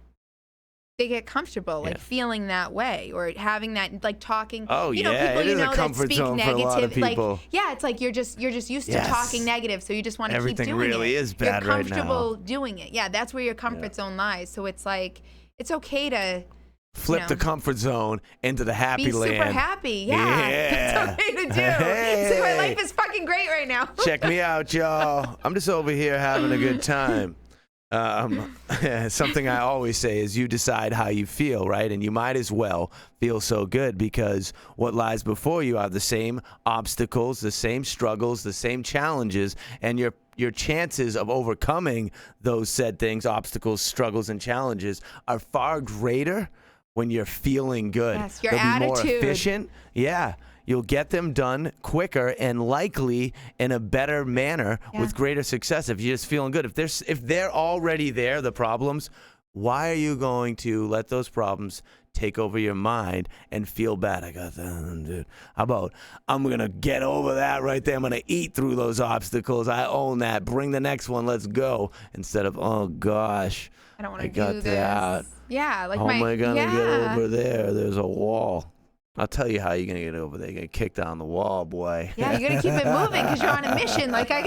Speaker 2: They get comfortable, like feeling that way, or having that, like talking.
Speaker 1: Oh,
Speaker 2: people
Speaker 1: it is a
Speaker 2: that
Speaker 1: comfort
Speaker 2: speak
Speaker 1: zone
Speaker 2: negative.
Speaker 1: for a lot of people.
Speaker 2: Like, it's like you're just used to talking negative, so you just want to keep doing it.
Speaker 1: Everything really is bad
Speaker 2: you're
Speaker 1: right now.
Speaker 2: comfortable doing it. Yeah, that's where your comfort zone lies. So it's like it's okay to
Speaker 1: flip the comfort zone into the happy
Speaker 2: be
Speaker 1: land.
Speaker 2: super happy. Yeah,
Speaker 1: Yeah.
Speaker 2: it's okay to do.
Speaker 1: Hey.
Speaker 2: So my life is fucking great right now.
Speaker 1: Check me out, y'all. I'm just over here having a good time. Something I always say is you decide how you feel, right? And you might as well feel so good because what lies before you are the same obstacles, the same struggles, the same challenges, and your chances of overcoming those said things, obstacles, struggles, and challenges are far greater when you're feeling good.
Speaker 2: Yes, your
Speaker 1: They'll be more
Speaker 2: attitude.
Speaker 1: efficient. Yeah. You'll get them done quicker and likely in a better manner with greater success if you're just feeling good. If they're already there, the problems, why are you going to let those problems take over your mind and feel bad? I got that, dude. How about I'm going to get over that right there. I'm going to eat through those obstacles. I own that. Bring the next one. Let's go. Instead of, oh, gosh,
Speaker 2: I don't want
Speaker 1: I
Speaker 2: to
Speaker 1: got
Speaker 2: do
Speaker 1: that.
Speaker 2: this. Yeah, like
Speaker 1: How am I going to get over
Speaker 2: there?
Speaker 1: there? There's a wall. I'll tell you how you're gonna get over there. You're gonna kick down the wall, boy.
Speaker 2: Yeah, you gotta keep it moving because you're on a mission. Like I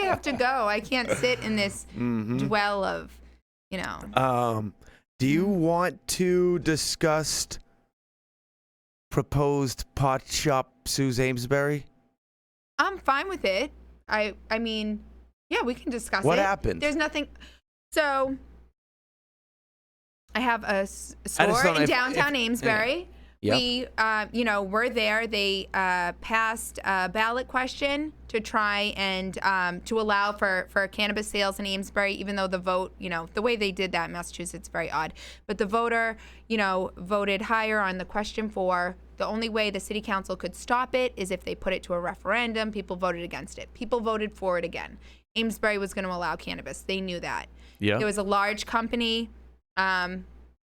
Speaker 2: have to go. I can't sit in this dwell of,
Speaker 1: Do you want to discuss proposed pot shop Suze Amesbury?
Speaker 2: I'm fine with it. I mean, yeah, we can discuss it.
Speaker 1: What happened?
Speaker 2: There's nothing. So I have a store in downtown Amesbury.
Speaker 1: Yep.
Speaker 2: We, were there. They passed a ballot question to try and to allow for cannabis sales in Amesbury, even though the vote, the way they did that in Massachusetts, very odd. But the voter, voted higher on the question for the only way the city council could stop it is if they put it to a referendum. People voted against it. People voted for it again. Amesbury was going to allow cannabis. They knew that.
Speaker 1: Yeah.
Speaker 2: There was a large company,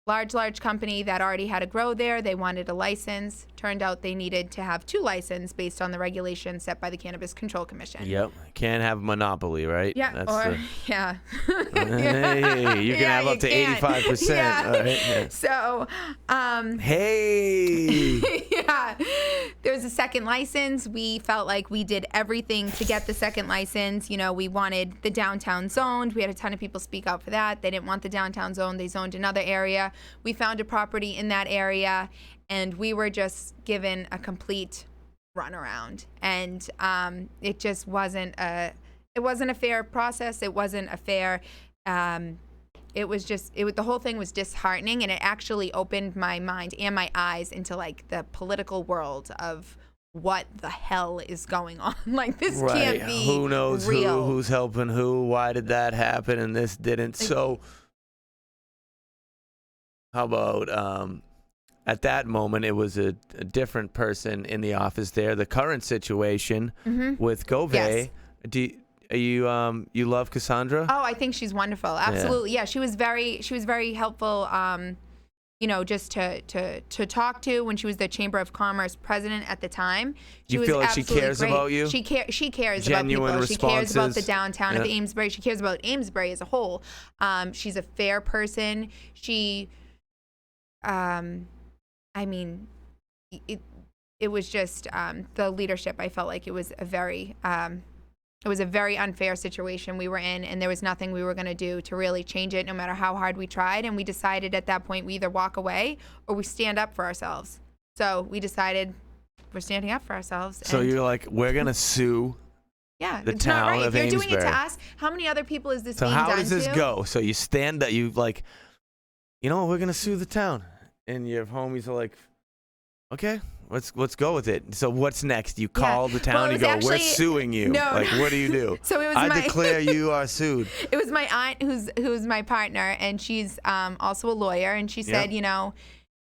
Speaker 2: large company that already had a grow there. They wanted a license. Turned out they needed to have 2 licenses based on the regulations set by the Cannabis Control Commission.
Speaker 1: Yep. Can't have monopoly, right?
Speaker 2: Yeah.
Speaker 1: Hey, you can
Speaker 2: Yeah,
Speaker 1: have up to
Speaker 2: you can't.
Speaker 1: 85%.
Speaker 2: Yeah.
Speaker 1: All right? Yeah.
Speaker 2: So,
Speaker 1: Hey.
Speaker 2: yeah, there was a second license. We felt like we did everything to get the second license. We wanted the downtown zoned. We had a ton of people speak out for that. They didn't want the downtown zone. They zoned another area. We found a property in that area, and we were just given a complete runaround. And it just wasn't a fair process. It wasn't a fair. It was just the whole thing was disheartening, and it actually opened my mind and my eyes into like the political world of what the hell is going on. Like this can't be
Speaker 1: Who knows
Speaker 2: real.
Speaker 1: who's helping who? Why did that happen and this didn't? So how about at that moment it was a different person in the office there. The current situation with Gove.
Speaker 2: Yes.
Speaker 1: You love Cassandra?
Speaker 2: Oh, I think she's wonderful. Absolutely. Yeah, she was very helpful. Just to talk to when she was the Chamber of Commerce president at the time.
Speaker 1: You feel like she cares about you?
Speaker 2: She cares
Speaker 1: Genuine
Speaker 2: about people. She cares about the
Speaker 1: responses.
Speaker 2: downtown of Amesbury. She cares about Amesbury as a whole. She's a fair person. She, it was just the leadership. I felt like it was a very it was a very unfair situation we were in, and there was nothing we were going to do to really change it, no matter how hard we tried. And we decided at that point we either walk away or we stand up for ourselves. So we decided we're standing up for ourselves.
Speaker 1: So you're like, we're going to sue the
Speaker 2: it's
Speaker 1: town
Speaker 2: not right.
Speaker 1: of
Speaker 2: If you're doing it
Speaker 1: Amesbury.
Speaker 2: to us, how many other people is this
Speaker 1: So
Speaker 2: being done to?
Speaker 1: how does this go? So you stand up, you like, you know what, we're going to sue the town. And your homies are like, okay, let's go with it. So what's next? You call the town
Speaker 2: Well, it
Speaker 1: and
Speaker 2: was
Speaker 1: go,
Speaker 2: actually-
Speaker 1: we're suing you.
Speaker 2: No,
Speaker 1: like,
Speaker 2: no.
Speaker 1: what do you do?
Speaker 2: So it was
Speaker 1: I
Speaker 2: my
Speaker 1: declare you are sued.
Speaker 2: It was my aunt who's my partner, and she's also a lawyer, and she said,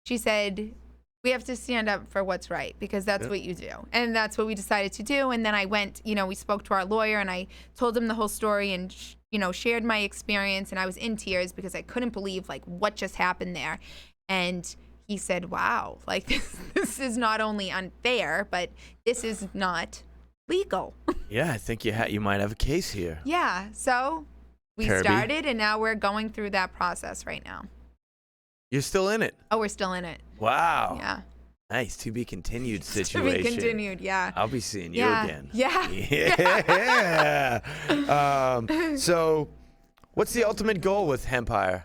Speaker 2: she said, we have to stand up for what's right, because that's what you do. And that's what we decided to do. And then I went, we spoke to our lawyer, and I told him the whole story and, shared my experience. And I was in tears because I couldn't believe, like, what just happened there. And he said, wow, like, this is not only unfair, but this is not legal.
Speaker 1: Yeah, I think you might have a case here.
Speaker 2: Yeah. So we
Speaker 1: Kirby?
Speaker 2: started, and now we're going through that process right now.
Speaker 1: You're still in it.
Speaker 2: Oh, we're still in it.
Speaker 1: Wow.
Speaker 2: Yeah.
Speaker 1: Nice. To be continued
Speaker 2: To
Speaker 1: situation.
Speaker 2: be continued. Yeah.
Speaker 1: I'll be seeing you
Speaker 2: Yeah.
Speaker 1: again.
Speaker 2: Yeah.
Speaker 1: Yeah. So, what's the ultimate goal with Hempire?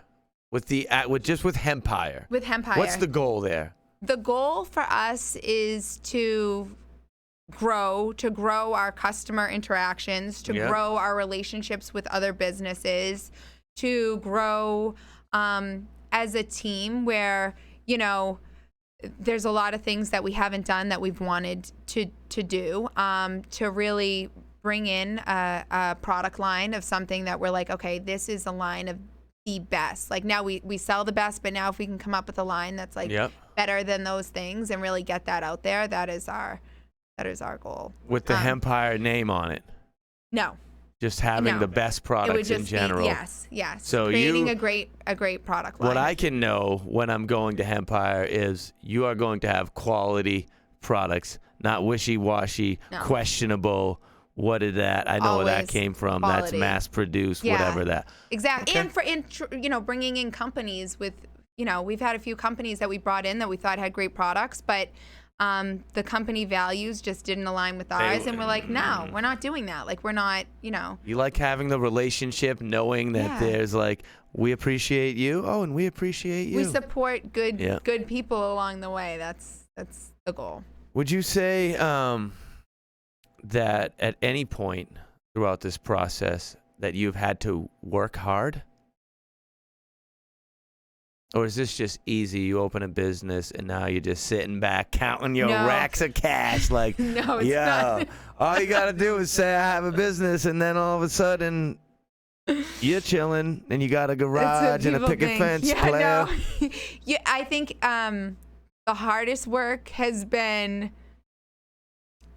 Speaker 1: With Hempire?
Speaker 2: With Hempire.
Speaker 1: What's the goal there?
Speaker 2: The goal for us is to grow our customer interactions, to grow our relationships with other businesses, to grow as a team where, there's a lot of things that we haven't done that we've wanted to do, to really bring in a product line of something that we're like, okay, this is a line of the best. Like, now we sell the best, but now if we can come up with a line that's like better than those things and really get that out there, that is our goal.
Speaker 1: With the Hempire name on it?
Speaker 2: No.
Speaker 1: Just having the best products in general.
Speaker 2: Yes.
Speaker 1: So
Speaker 2: creating a great product line.
Speaker 1: What I can know when I'm going to Hempire is you are going to have quality products, not wishy-washy, questionable. What did that? I know where that came from.
Speaker 2: Quality.
Speaker 1: That's mass-produced, whatever that.
Speaker 2: Exactly.
Speaker 1: Okay.
Speaker 2: And bringing in companies with, we've had a few companies that we brought in that we thought had great products, but the company values just didn't align with ours, and we're like, no, we're not doing that. Like, we're not,
Speaker 1: You like having the relationship, knowing that there's like, we appreciate you. Oh, and we appreciate you.
Speaker 2: We support good people along the way. That's the goal.
Speaker 1: Would you say that at any point throughout this process that you've had to work hard? Or is this just easy? You open a business and now you're just sitting back counting your racks of cash. Like,
Speaker 2: no, it's not.
Speaker 1: All you got to do is say, I have a business. And then all of a sudden, you're chilling and you got a garage and a picket fence player.
Speaker 2: No. I think the hardest work has been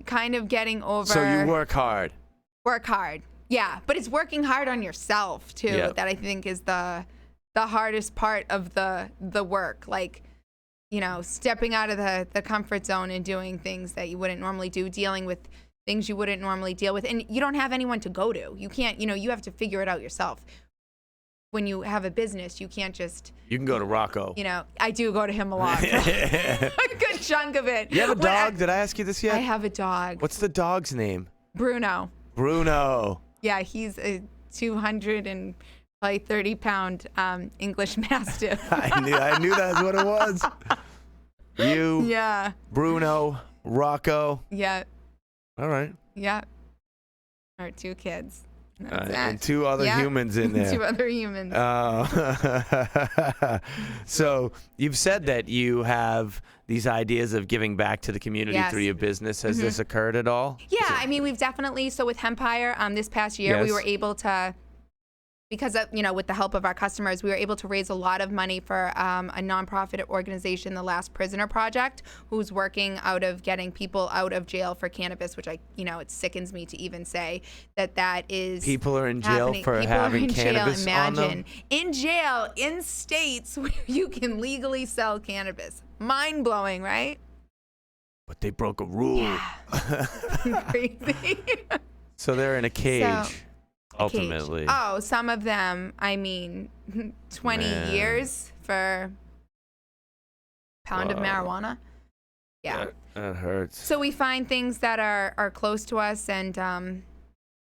Speaker 2: kind of getting over.
Speaker 1: So you work hard.
Speaker 2: Work hard. Yeah. But it's working hard on yourself, too, that I think is the hardest part of the work. Like, stepping out of the comfort zone and doing things that you wouldn't normally do, dealing with things you wouldn't normally deal with. And you don't have anyone to go to. You can't, you have to figure it out yourself. When you have a business, you can't just...
Speaker 1: You can go to Rocco.
Speaker 2: I do go to him a lot. A good chunk of it.
Speaker 1: You have a dog? Did I ask you this yet?
Speaker 2: I have a dog.
Speaker 1: What's the dog's name?
Speaker 2: Bruno.
Speaker 1: Bruno.
Speaker 2: Yeah, he's a 230-pound English Mastiff.
Speaker 1: I knew that's what it was. You,
Speaker 2: yeah,
Speaker 1: Bruno, Rocco.
Speaker 2: Yeah.
Speaker 1: All right.
Speaker 2: Yeah. Our 2 kids.
Speaker 1: And 2 other humans in there.
Speaker 2: 2 other humans.
Speaker 1: So you've said that you have these ideas of giving back to the community through your business. Has this occurred at all?
Speaker 2: Yeah, I mean, we've definitely. So with Hempire, this past year, we were able to, because of, with the help of our customers, we were able to raise a lot of money for a nonprofit organization, the Last Prisoner Project, who's working out of getting people out of jail for cannabis, which it sickens me to even say that is
Speaker 1: people are in jail for having cannabis on them.
Speaker 2: Imagine in jail in states where you can legally sell cannabis. Mind blowing, right?
Speaker 1: But they broke a rule.
Speaker 2: Yeah. Crazy.
Speaker 1: So they're in a cage. Ultimately.
Speaker 2: Oh, some of them, 20 years for a pound of marijuana. Yeah.
Speaker 1: That hurts.
Speaker 2: So we find things that are close to us, and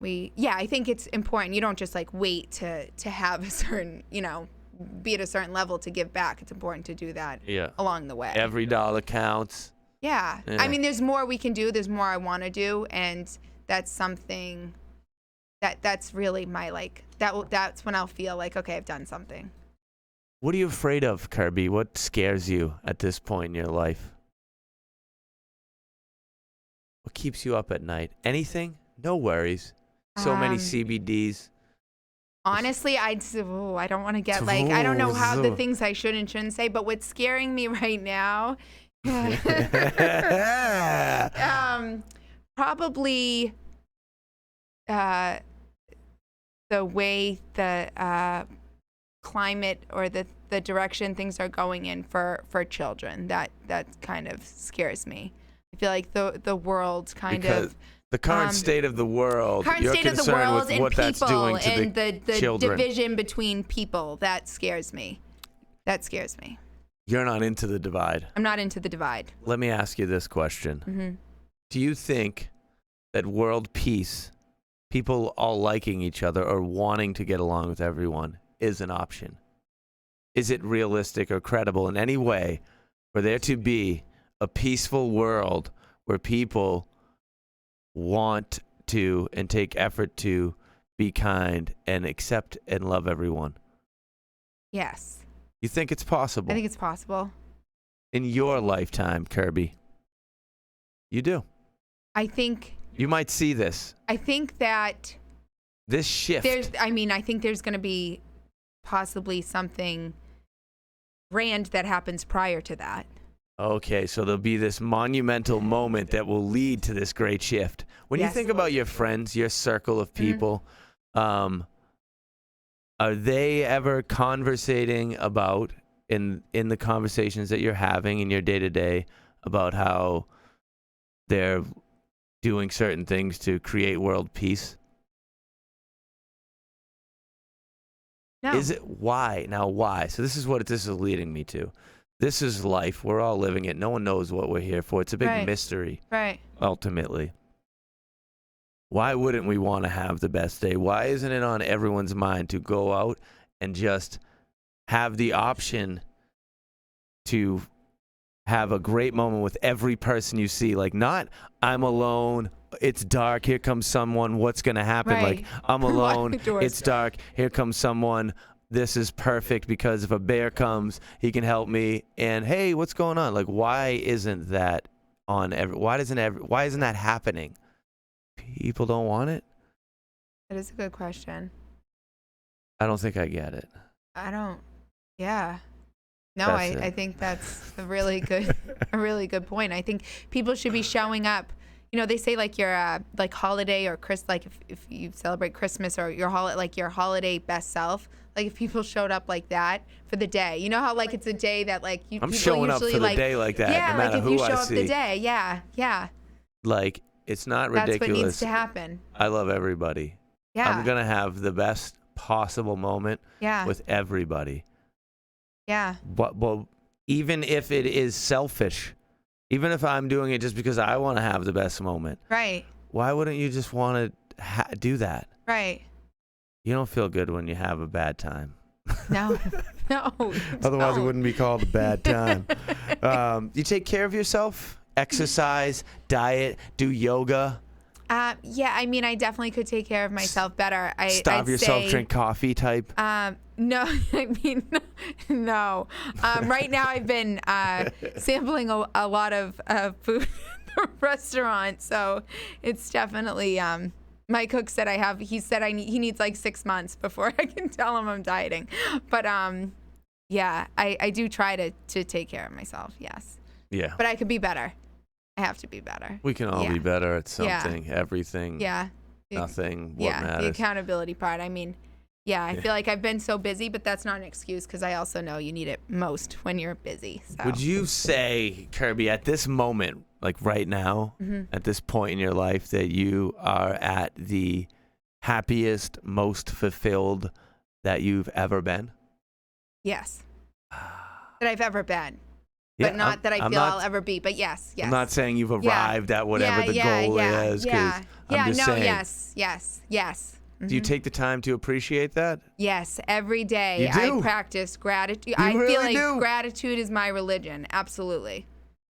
Speaker 2: I think it's important. You don't just like wait to have a certain, be at a certain level to give back. It's important to do that along the way.
Speaker 1: Every dollar counts.
Speaker 2: Yeah. I mean, there's more we can do. There's more I want to do. And that's something that's really my, that's when I'll feel like, okay, I've done something.
Speaker 1: What are you afraid of, Kirby? What scares you at this point in your life? What keeps you up at night? Anything? No worries. So many CBDs.
Speaker 2: Honestly, I don't want to get I don't know how the things I should and shouldn't say, but what's scaring me right now, probably the way the climate or the direction things are going in for children. That kind of scares me. I feel like the world
Speaker 1: the current state of the world, you're concerned with what that's doing to the children.
Speaker 2: Division between people, that scares me.
Speaker 1: You're not into the divide.
Speaker 2: I'm not into the divide.
Speaker 1: Let me ask you this question.
Speaker 2: Mm-hmm.
Speaker 1: Do you think that world peace, people all liking each other or wanting to get along with everyone, is an option? Is it realistic or credible in any way for there to be a peaceful world where people want to and take effort to be kind and accept and love everyone?
Speaker 2: Yes.
Speaker 1: You think it's possible?
Speaker 2: I think it's possible.
Speaker 1: In your lifetime, Kirby? You do.
Speaker 2: I think...
Speaker 1: You might see this.
Speaker 2: I think that...
Speaker 1: This shift.
Speaker 2: I think there's going to be possibly something grand that happens prior to that.
Speaker 1: Okay, so there'll be this monumental moment that will lead to this great shift. When you think about your friends, your circle of people, are they ever conversating about, in the conversations that you're having in your day-to-day, about how they're doing certain things to create world peace?
Speaker 2: No.
Speaker 1: Is it why? Now why? So this is what this is leading me to. This is life. We're all living it. No one knows what we're here for. It's a big mystery.
Speaker 2: Right.
Speaker 1: Ultimately. Why wouldn't we want to have the best day? Why isn't it on everyone's mind to go out and just have the option to have a great moment with every person you see? Like, not, I'm alone, it's dark, here comes someone, what's going to happen?
Speaker 2: Right.
Speaker 1: Like, I'm alone, it's dark, here comes someone, this is perfect because if a bear comes, he can help me. And hey, what's going on? Like, why isn't that on why isn't that happening? People don't want it?
Speaker 2: That is a good question.
Speaker 1: I don't think I get it.
Speaker 2: Yeah. No, I think that's a really good point. I think people should be showing up. They say like your like holiday or like if you celebrate Christmas or your holiday best self. Like if people showed up like that for the day, you know how like it's a day that like
Speaker 1: I'm
Speaker 2: people
Speaker 1: showing
Speaker 2: usually
Speaker 1: up for the day like that.
Speaker 2: Yeah,
Speaker 1: no matter
Speaker 2: like if
Speaker 1: who
Speaker 2: you show
Speaker 1: I
Speaker 2: up
Speaker 1: see.
Speaker 2: the day, yeah.
Speaker 1: Like it's not ridiculous.
Speaker 2: That's what needs to happen.
Speaker 1: I love everybody.
Speaker 2: Yeah.
Speaker 1: I'm gonna have the best possible moment with everybody.
Speaker 2: Yeah.
Speaker 1: But even if it is selfish, even if I'm doing it just because I want to have the best moment,
Speaker 2: right?
Speaker 1: Why wouldn't you just want to do that?
Speaker 2: Right.
Speaker 1: You don't feel good when you have a bad time.
Speaker 2: No.
Speaker 1: Otherwise, it wouldn't be called a bad time. You take care of yourself, exercise, diet, do yoga.
Speaker 2: Yeah, I mean, I definitely could take care of myself better.
Speaker 1: Starve yourself, drink coffee type.
Speaker 2: No, I mean, no. Right now, I've been sampling a lot of food at the restaurant, so it's definitely. My cook said he said he needs like 6 months before I can tell him I'm dieting. But yeah, I do try to take care of myself. Yes. Yeah. But I could be better. I have to be better.
Speaker 1: We can all be better at something, everything.
Speaker 2: Yeah.
Speaker 1: Nothing. What matters.
Speaker 2: The accountability part. I mean, I feel like I've been so busy, but that's not an excuse because I also know you need it most when you're busy. So.
Speaker 1: Would you say, Kirby, at this moment, like right now, at this point in your life, that you are at the happiest, most fulfilled that you've ever been?
Speaker 2: Yes. That I've ever been. But not that I feel I'll ever be. But yes.
Speaker 1: I'm not saying you've arrived at whatever the goal is, because
Speaker 2: Yeah,
Speaker 1: I'm just saying.
Speaker 2: yes.
Speaker 1: Do you take the time to appreciate that?
Speaker 2: Yes, every day
Speaker 1: You do?
Speaker 2: I practice gratitude.
Speaker 1: You
Speaker 2: I
Speaker 1: really
Speaker 2: feel like
Speaker 1: do?
Speaker 2: gratitude is my religion. Absolutely.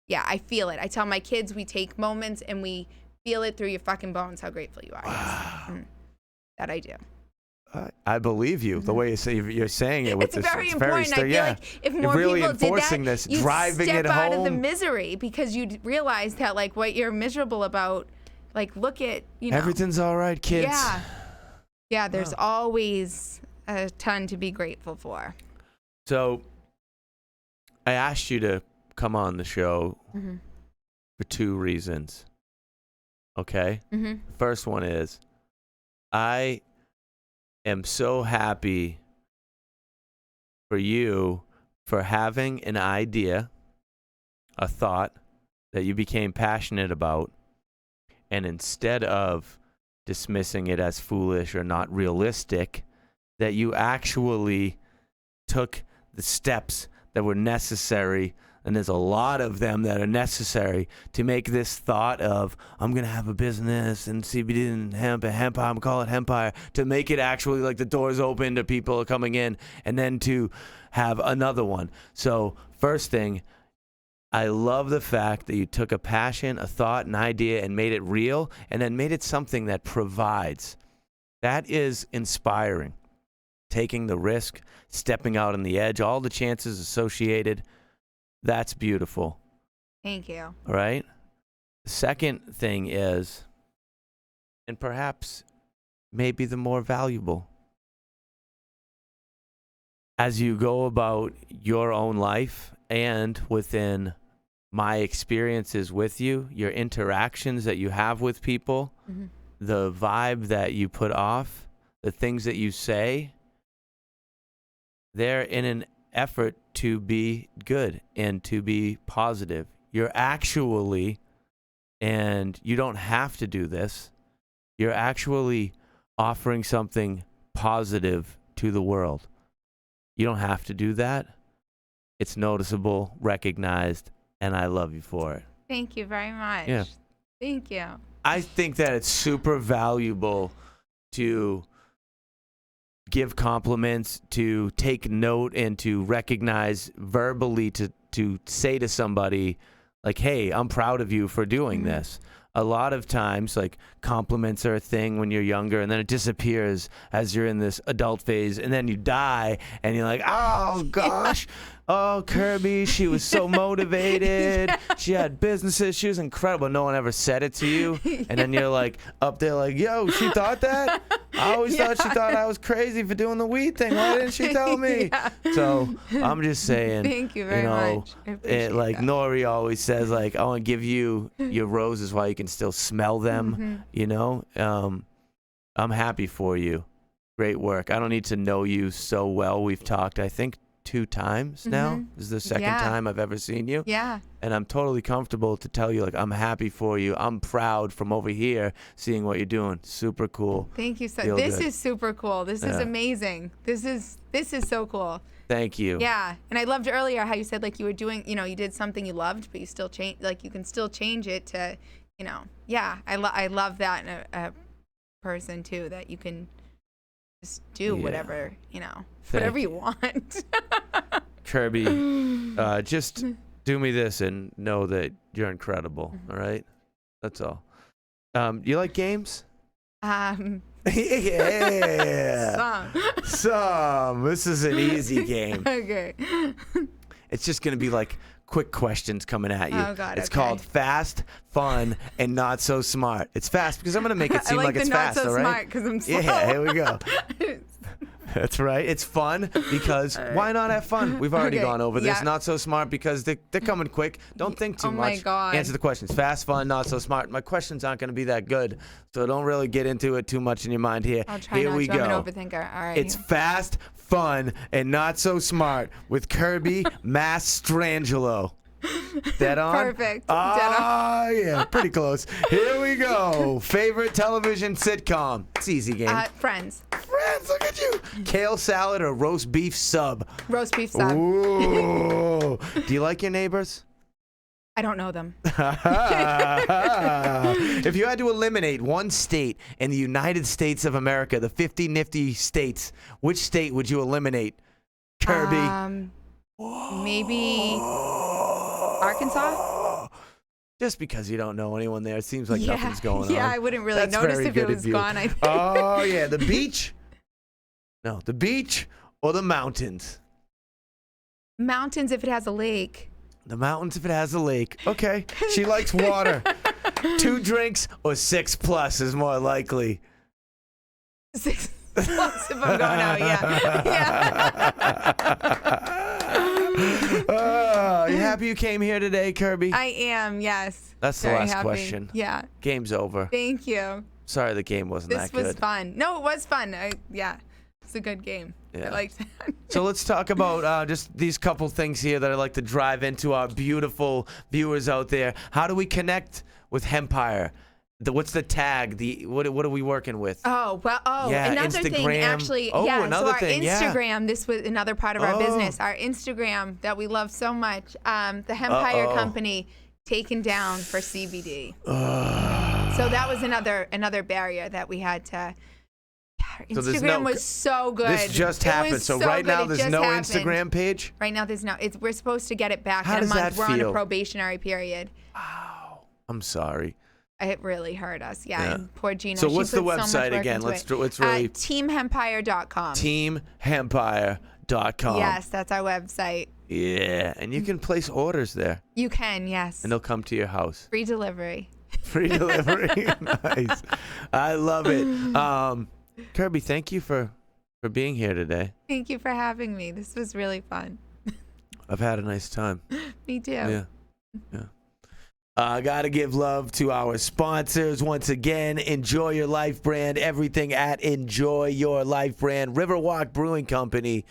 Speaker 2: Yeah, I feel it. I tell my kids we take moments and we feel it through your fucking bones how grateful you are. Wow. Yes. That I do.
Speaker 1: I believe you. The way you're saying it with
Speaker 2: It's
Speaker 1: this,
Speaker 2: very
Speaker 1: it's
Speaker 2: important.
Speaker 1: Very
Speaker 2: I feel like if more
Speaker 1: really
Speaker 2: people did
Speaker 1: enforcing
Speaker 2: that,
Speaker 1: this,
Speaker 2: you'd
Speaker 1: driving
Speaker 2: step
Speaker 1: it
Speaker 2: out of the
Speaker 1: home.
Speaker 2: misery because you'd realize that like what you're miserable about, like look at,
Speaker 1: Everything's all right, kids.
Speaker 2: Yeah, there's always a ton to be grateful for.
Speaker 1: So I asked you to come on the show for 2 reasons. Okay? First one is I am so happy for you for having an idea, a thought that you became passionate about, and instead of dismissing it as foolish or not realistic, that you actually took the steps that were necessary, and there's a lot of them that are necessary to make this thought of, I'm going to have a business and CBD and hemp and hempire, I'm going to call it Hempire, to make it actually like the doors open to people coming in, and then to have another one. So first thing, I love the fact that you took a passion, a thought, an idea, and made it real, and then made it something that provides. That is inspiring. Taking the risk, stepping out on the edge, all the chances associated. That's beautiful.
Speaker 2: Thank you.
Speaker 1: All right? The second thing is, and perhaps maybe the more valuable, as you go about your own life and within my experiences with you, your interactions that you have with people, the vibe that you put off, the things that you say, they're in an effort to be good and to be positive. You're actually, and you don't have to do this, you're actually offering something positive to the world. You don't have to do that. It's noticeable, recognized, and I love you for it.
Speaker 2: Thank you very much.
Speaker 1: Yeah.
Speaker 2: Thank you.
Speaker 1: I think that it's super valuable to give compliments, to take note, and to recognize verbally, to say to somebody, like, hey, I'm proud of you for doing this. A lot of times, like, compliments are a thing when you're younger, and then it disappears as you're in this adult phase, and then you die, and you're like, oh, gosh. Oh, Kirby, she was so motivated. She had businesses. She was incredible. No one ever said it to you. And then you're like up there like, yo, she thought that? I always thought she thought I was crazy for doing the weed thing. Why didn't she tell me? So I'm just saying,
Speaker 2: Thank you very much. I appreciate
Speaker 1: like
Speaker 2: that.
Speaker 1: Nori always says, like, I want to give you your roses while you can still smell them, you know? I'm happy for you. Great work. I don't need to know you so well. We've talked, I think, 2 times now. This is the second time I've ever seen you.
Speaker 2: Yeah.
Speaker 1: And I'm totally comfortable to tell you, like, I'm happy for you. I'm proud from over here seeing what you're doing. Super cool.
Speaker 2: Thank you so.
Speaker 1: Feel
Speaker 2: This
Speaker 1: good.
Speaker 2: is super cool. This is amazing. This is so cool.
Speaker 1: Thank you.
Speaker 2: Yeah, and I loved earlier how you said like you were doing, you did something you loved, but you still change, like you can still change it to, Yeah, I love that in a person too, that you can just do whatever, whatever you want.
Speaker 1: Kirby, just do me this and know that you're incredible. All right, that's all. You like games? Yeah. Some. This is an easy game.
Speaker 2: Okay.
Speaker 1: It's just gonna be like quick questions coming at you.
Speaker 2: Oh God.
Speaker 1: It's
Speaker 2: okay.
Speaker 1: called Fast, Fun, and Not So Smart. It's fast because I'm gonna make it seem
Speaker 2: I like
Speaker 1: it's
Speaker 2: the
Speaker 1: fast.
Speaker 2: not so
Speaker 1: all right?
Speaker 2: smart because I'm slow.
Speaker 1: Yeah, here we go. That's right. It's fun because why not have fun? We've already gone over this.
Speaker 2: Yeah.
Speaker 1: Not so smart because they're coming quick. Don't think too much.
Speaker 2: Oh my God.
Speaker 1: Answer the questions. Fast, fun, not so smart. My questions aren't going to be that good, so don't really get into it too much in your mind here.
Speaker 2: I'll try
Speaker 1: here
Speaker 2: not
Speaker 1: we
Speaker 2: to.
Speaker 1: go.
Speaker 2: I'm an overthinker. All right.
Speaker 1: It's fast, fun, and not so smart with Kirby Mastrangelo. Dead on?
Speaker 2: Perfect.
Speaker 1: Ah, yeah, pretty close. Here we go. Favorite television sitcom. It's an easy game.
Speaker 2: Friends.
Speaker 1: Friends, look at you. Kale salad or roast beef sub?
Speaker 2: Roast beef sub.
Speaker 1: Ooh. Do you like your neighbors?
Speaker 2: I don't know them.
Speaker 1: If you had to eliminate one state in the United States of America, the 50 nifty states, which state would you eliminate? Kirby.
Speaker 2: Maybe Arkansas?
Speaker 1: Just because you don't know anyone there, it seems like nothing's going on.
Speaker 2: Yeah, I wouldn't really
Speaker 1: That's
Speaker 2: notice
Speaker 1: very
Speaker 2: if it
Speaker 1: good
Speaker 2: was
Speaker 1: of you.
Speaker 2: gone, I think.
Speaker 1: Oh, yeah. The beach? No, the beach or the mountains?
Speaker 2: Mountains if it has a lake.
Speaker 1: The mountains if it has a lake. Okay. She likes water. 2 drinks or 6+ is more likely.
Speaker 2: 6+ if I'm going out, yeah.
Speaker 1: You happy you came here today, Kirby?
Speaker 2: I am, yes.
Speaker 1: That's the
Speaker 2: Very
Speaker 1: last
Speaker 2: happy.
Speaker 1: question.
Speaker 2: Yeah.
Speaker 1: Game's over.
Speaker 2: Thank you.
Speaker 1: Sorry the game wasn't that good.
Speaker 2: This was fun. No, it was fun. Yeah. It's a good game.
Speaker 1: Yeah.
Speaker 2: I liked that.
Speaker 1: So let's talk about just these couple things here that I'd like to drive into our beautiful viewers out there. How do we connect with Hempire? What's the tag? What are we working with?
Speaker 2: Oh, well,
Speaker 1: Yeah,
Speaker 2: another thing,
Speaker 1: Instagram.
Speaker 2: actually.
Speaker 1: Oh,
Speaker 2: yeah,
Speaker 1: another
Speaker 2: so our
Speaker 1: thing, yeah.
Speaker 2: Instagram, this was another part of our business. Our Instagram that we love so much, the Hempire Company, taken down for CBD. So that was another barrier that we had to. Instagram was so good.
Speaker 1: This just happened. So right now there's no Instagram page?
Speaker 2: Right now there's no. We're supposed to get it back
Speaker 1: How
Speaker 2: in a
Speaker 1: does
Speaker 2: month.
Speaker 1: that
Speaker 2: We're on
Speaker 1: feel?
Speaker 2: a probationary period.
Speaker 1: Wow. I'm sorry.
Speaker 2: It really hurt us. Yeah. And poor Gina.
Speaker 1: So
Speaker 2: she
Speaker 1: what's the
Speaker 2: put so much
Speaker 1: website
Speaker 2: work
Speaker 1: again?
Speaker 2: into
Speaker 1: Let's
Speaker 2: it.
Speaker 1: really
Speaker 2: teamhempire.com.
Speaker 1: teamhempire.com.
Speaker 2: Yes, that's our website.
Speaker 1: Yeah, and you can place orders there.
Speaker 2: You can, yes.
Speaker 1: And they'll come to your house.
Speaker 2: Free delivery.
Speaker 1: Free delivery. Nice. I love it. Kirby, thank you for being here today.
Speaker 2: Thank you for having me. This was really fun.
Speaker 1: I've had a nice time.
Speaker 2: Me too.
Speaker 1: Yeah. I got to give love to our sponsors once again. Enjoy Your Life brand, everything at Enjoy Your Life brand, Riverwalk Brewing Company,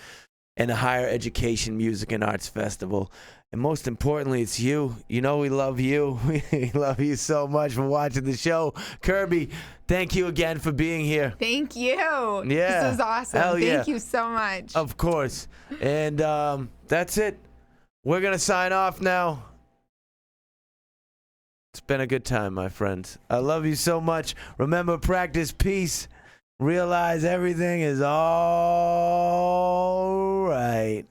Speaker 1: and the Higher Education Music and Arts Festival. And most importantly, it's you. You know we love you. We love you so much for watching the show. Kirby, thank you again for being here.
Speaker 2: Thank you.
Speaker 1: Yeah.
Speaker 2: This was awesome.
Speaker 1: Hell yeah.
Speaker 2: Thank you so much.
Speaker 1: Of course. And that's it. We're going to sign off now. It's been a good time, my friends. I love you so much. Remember, practice peace. Realize everything is all right.